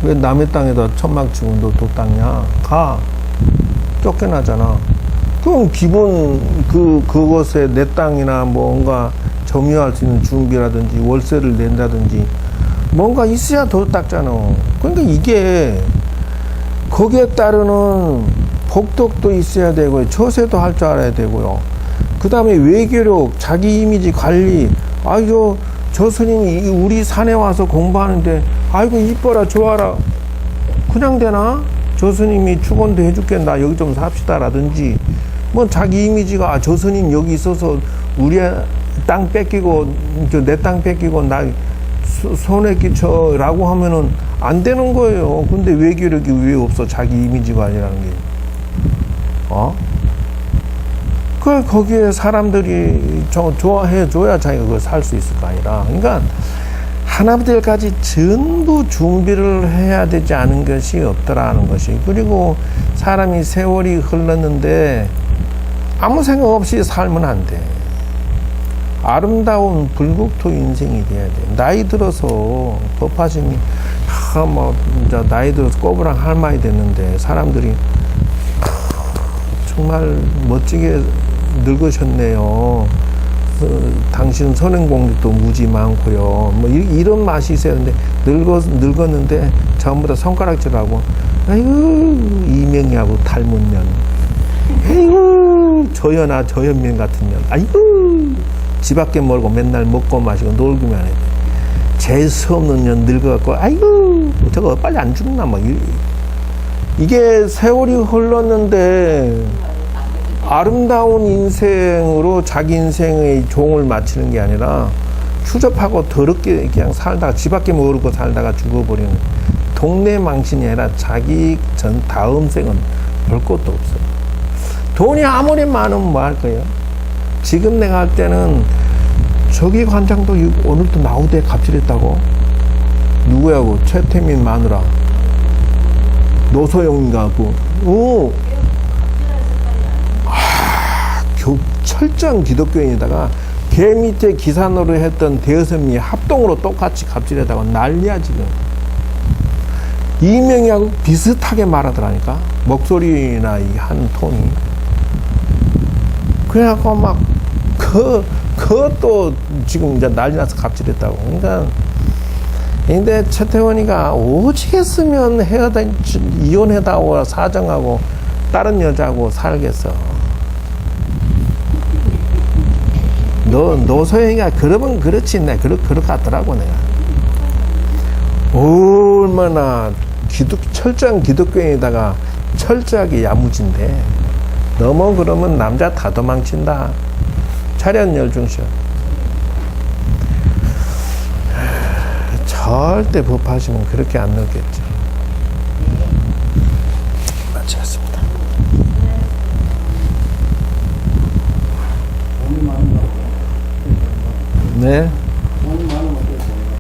왜 남의 땅에다 천막 치고 너 또 땅이야? 가. 쫓겨나잖아. 그럼 기본 그것에 내 땅이나 뭔가 점유할 수 있는 준비라든지 월세를 낸다든지 뭔가 있어야 더 닦잖아. 그러니까 이게 거기에 따르는 복덕도 있어야 되고요. 처세도 할 줄 알아야 되고요. 그 다음에 외교력, 자기 이미지 관리. 아이고 저 스님이 우리 산에 와서 공부하는데 아이고 이뻐라 좋아라. 그냥 되나? 저 스님이 축원도 해줄게. 나 여기 좀 삽시다 라든지 뭐 자기 이미지가 저 스님 여기 있어서 우리 땅 뺏기고 내 땅 뺏기고 나 손해 끼쳐라고 하면은 안 되는 거예요. 근데 외교력이 왜 없어? 자기 이미지 관리라는 게. 거기에 사람들이 좋아해 줘야 자기가 그걸 살 수 있을 거 아니라. 그러니까 하나부터까지 전부 준비를 해야 되지 않은 것이 없더라는 것이. 그리고 사람이 세월이 흘렀는데 아무 생각 없이 살면 안 돼. 아름다운 불국토 인생이 돼야 돼. 나이 들어서 법화심이 이제 나이 들어서 꼬부랑 할머니 됐는데 사람들이 정말 멋지게 늙으셨네요. 당신 선행공직도 무지 많고요. 뭐 이런 맛이 있어야 되는데 늙었는데 전부 다 손가락질하고 아이고 이명희하고 닮은 년, 아이고 저연면 같은 년, 아이고 집 밖에 멀고 맨날 먹고 마시고 놀기만 해. 재수 없는 년 늙어갖고 아이고 저거 빨리 안 죽나 뭐. 이게 세월이 흘렀는데 아름다운 인생으로 자기 인생의 종을 마치는 게 아니라 추접하고 더럽게 그냥 살다가 집 밖에 모르고 살다가 죽어버리는 동네 망신이 아니라 자기 다음 생은 별 것도 없어요. 돈이 아무리 많으면 뭐 할 거예요? 지금 내가 할 때는 저기 관장도 오늘도 나우대 갑질했다고? 누구야고? 최태민 마누라. 노소영가고. 오. 철저한 기독교인에다가 개 밑에 기사 노릇했던 대여섯이 합동으로 똑같이 갑질에다가 난리야 지금. 이명희하고 비슷하게 말하더라니까. 목소리나 이 한 톤이. 그래갖고 막 그것도 지금 이제 난리 나서 갑질했다고. 그러니까 근데 최태원이가 오지겠으면 이혼해다오 사정하고 다른 여자하고 살겠어. 노소영이가 그러면 그렇지. 내가 그럴 것 같더라고, 내가. 얼마나 철저한 기독교인에다가 철저하게 야무진데. 너무 그러면 남자 다 도망친다. 차렷 열중셔. 절대 법하시면 그렇게 안 넣겠죠. 마치겠습니다. 네.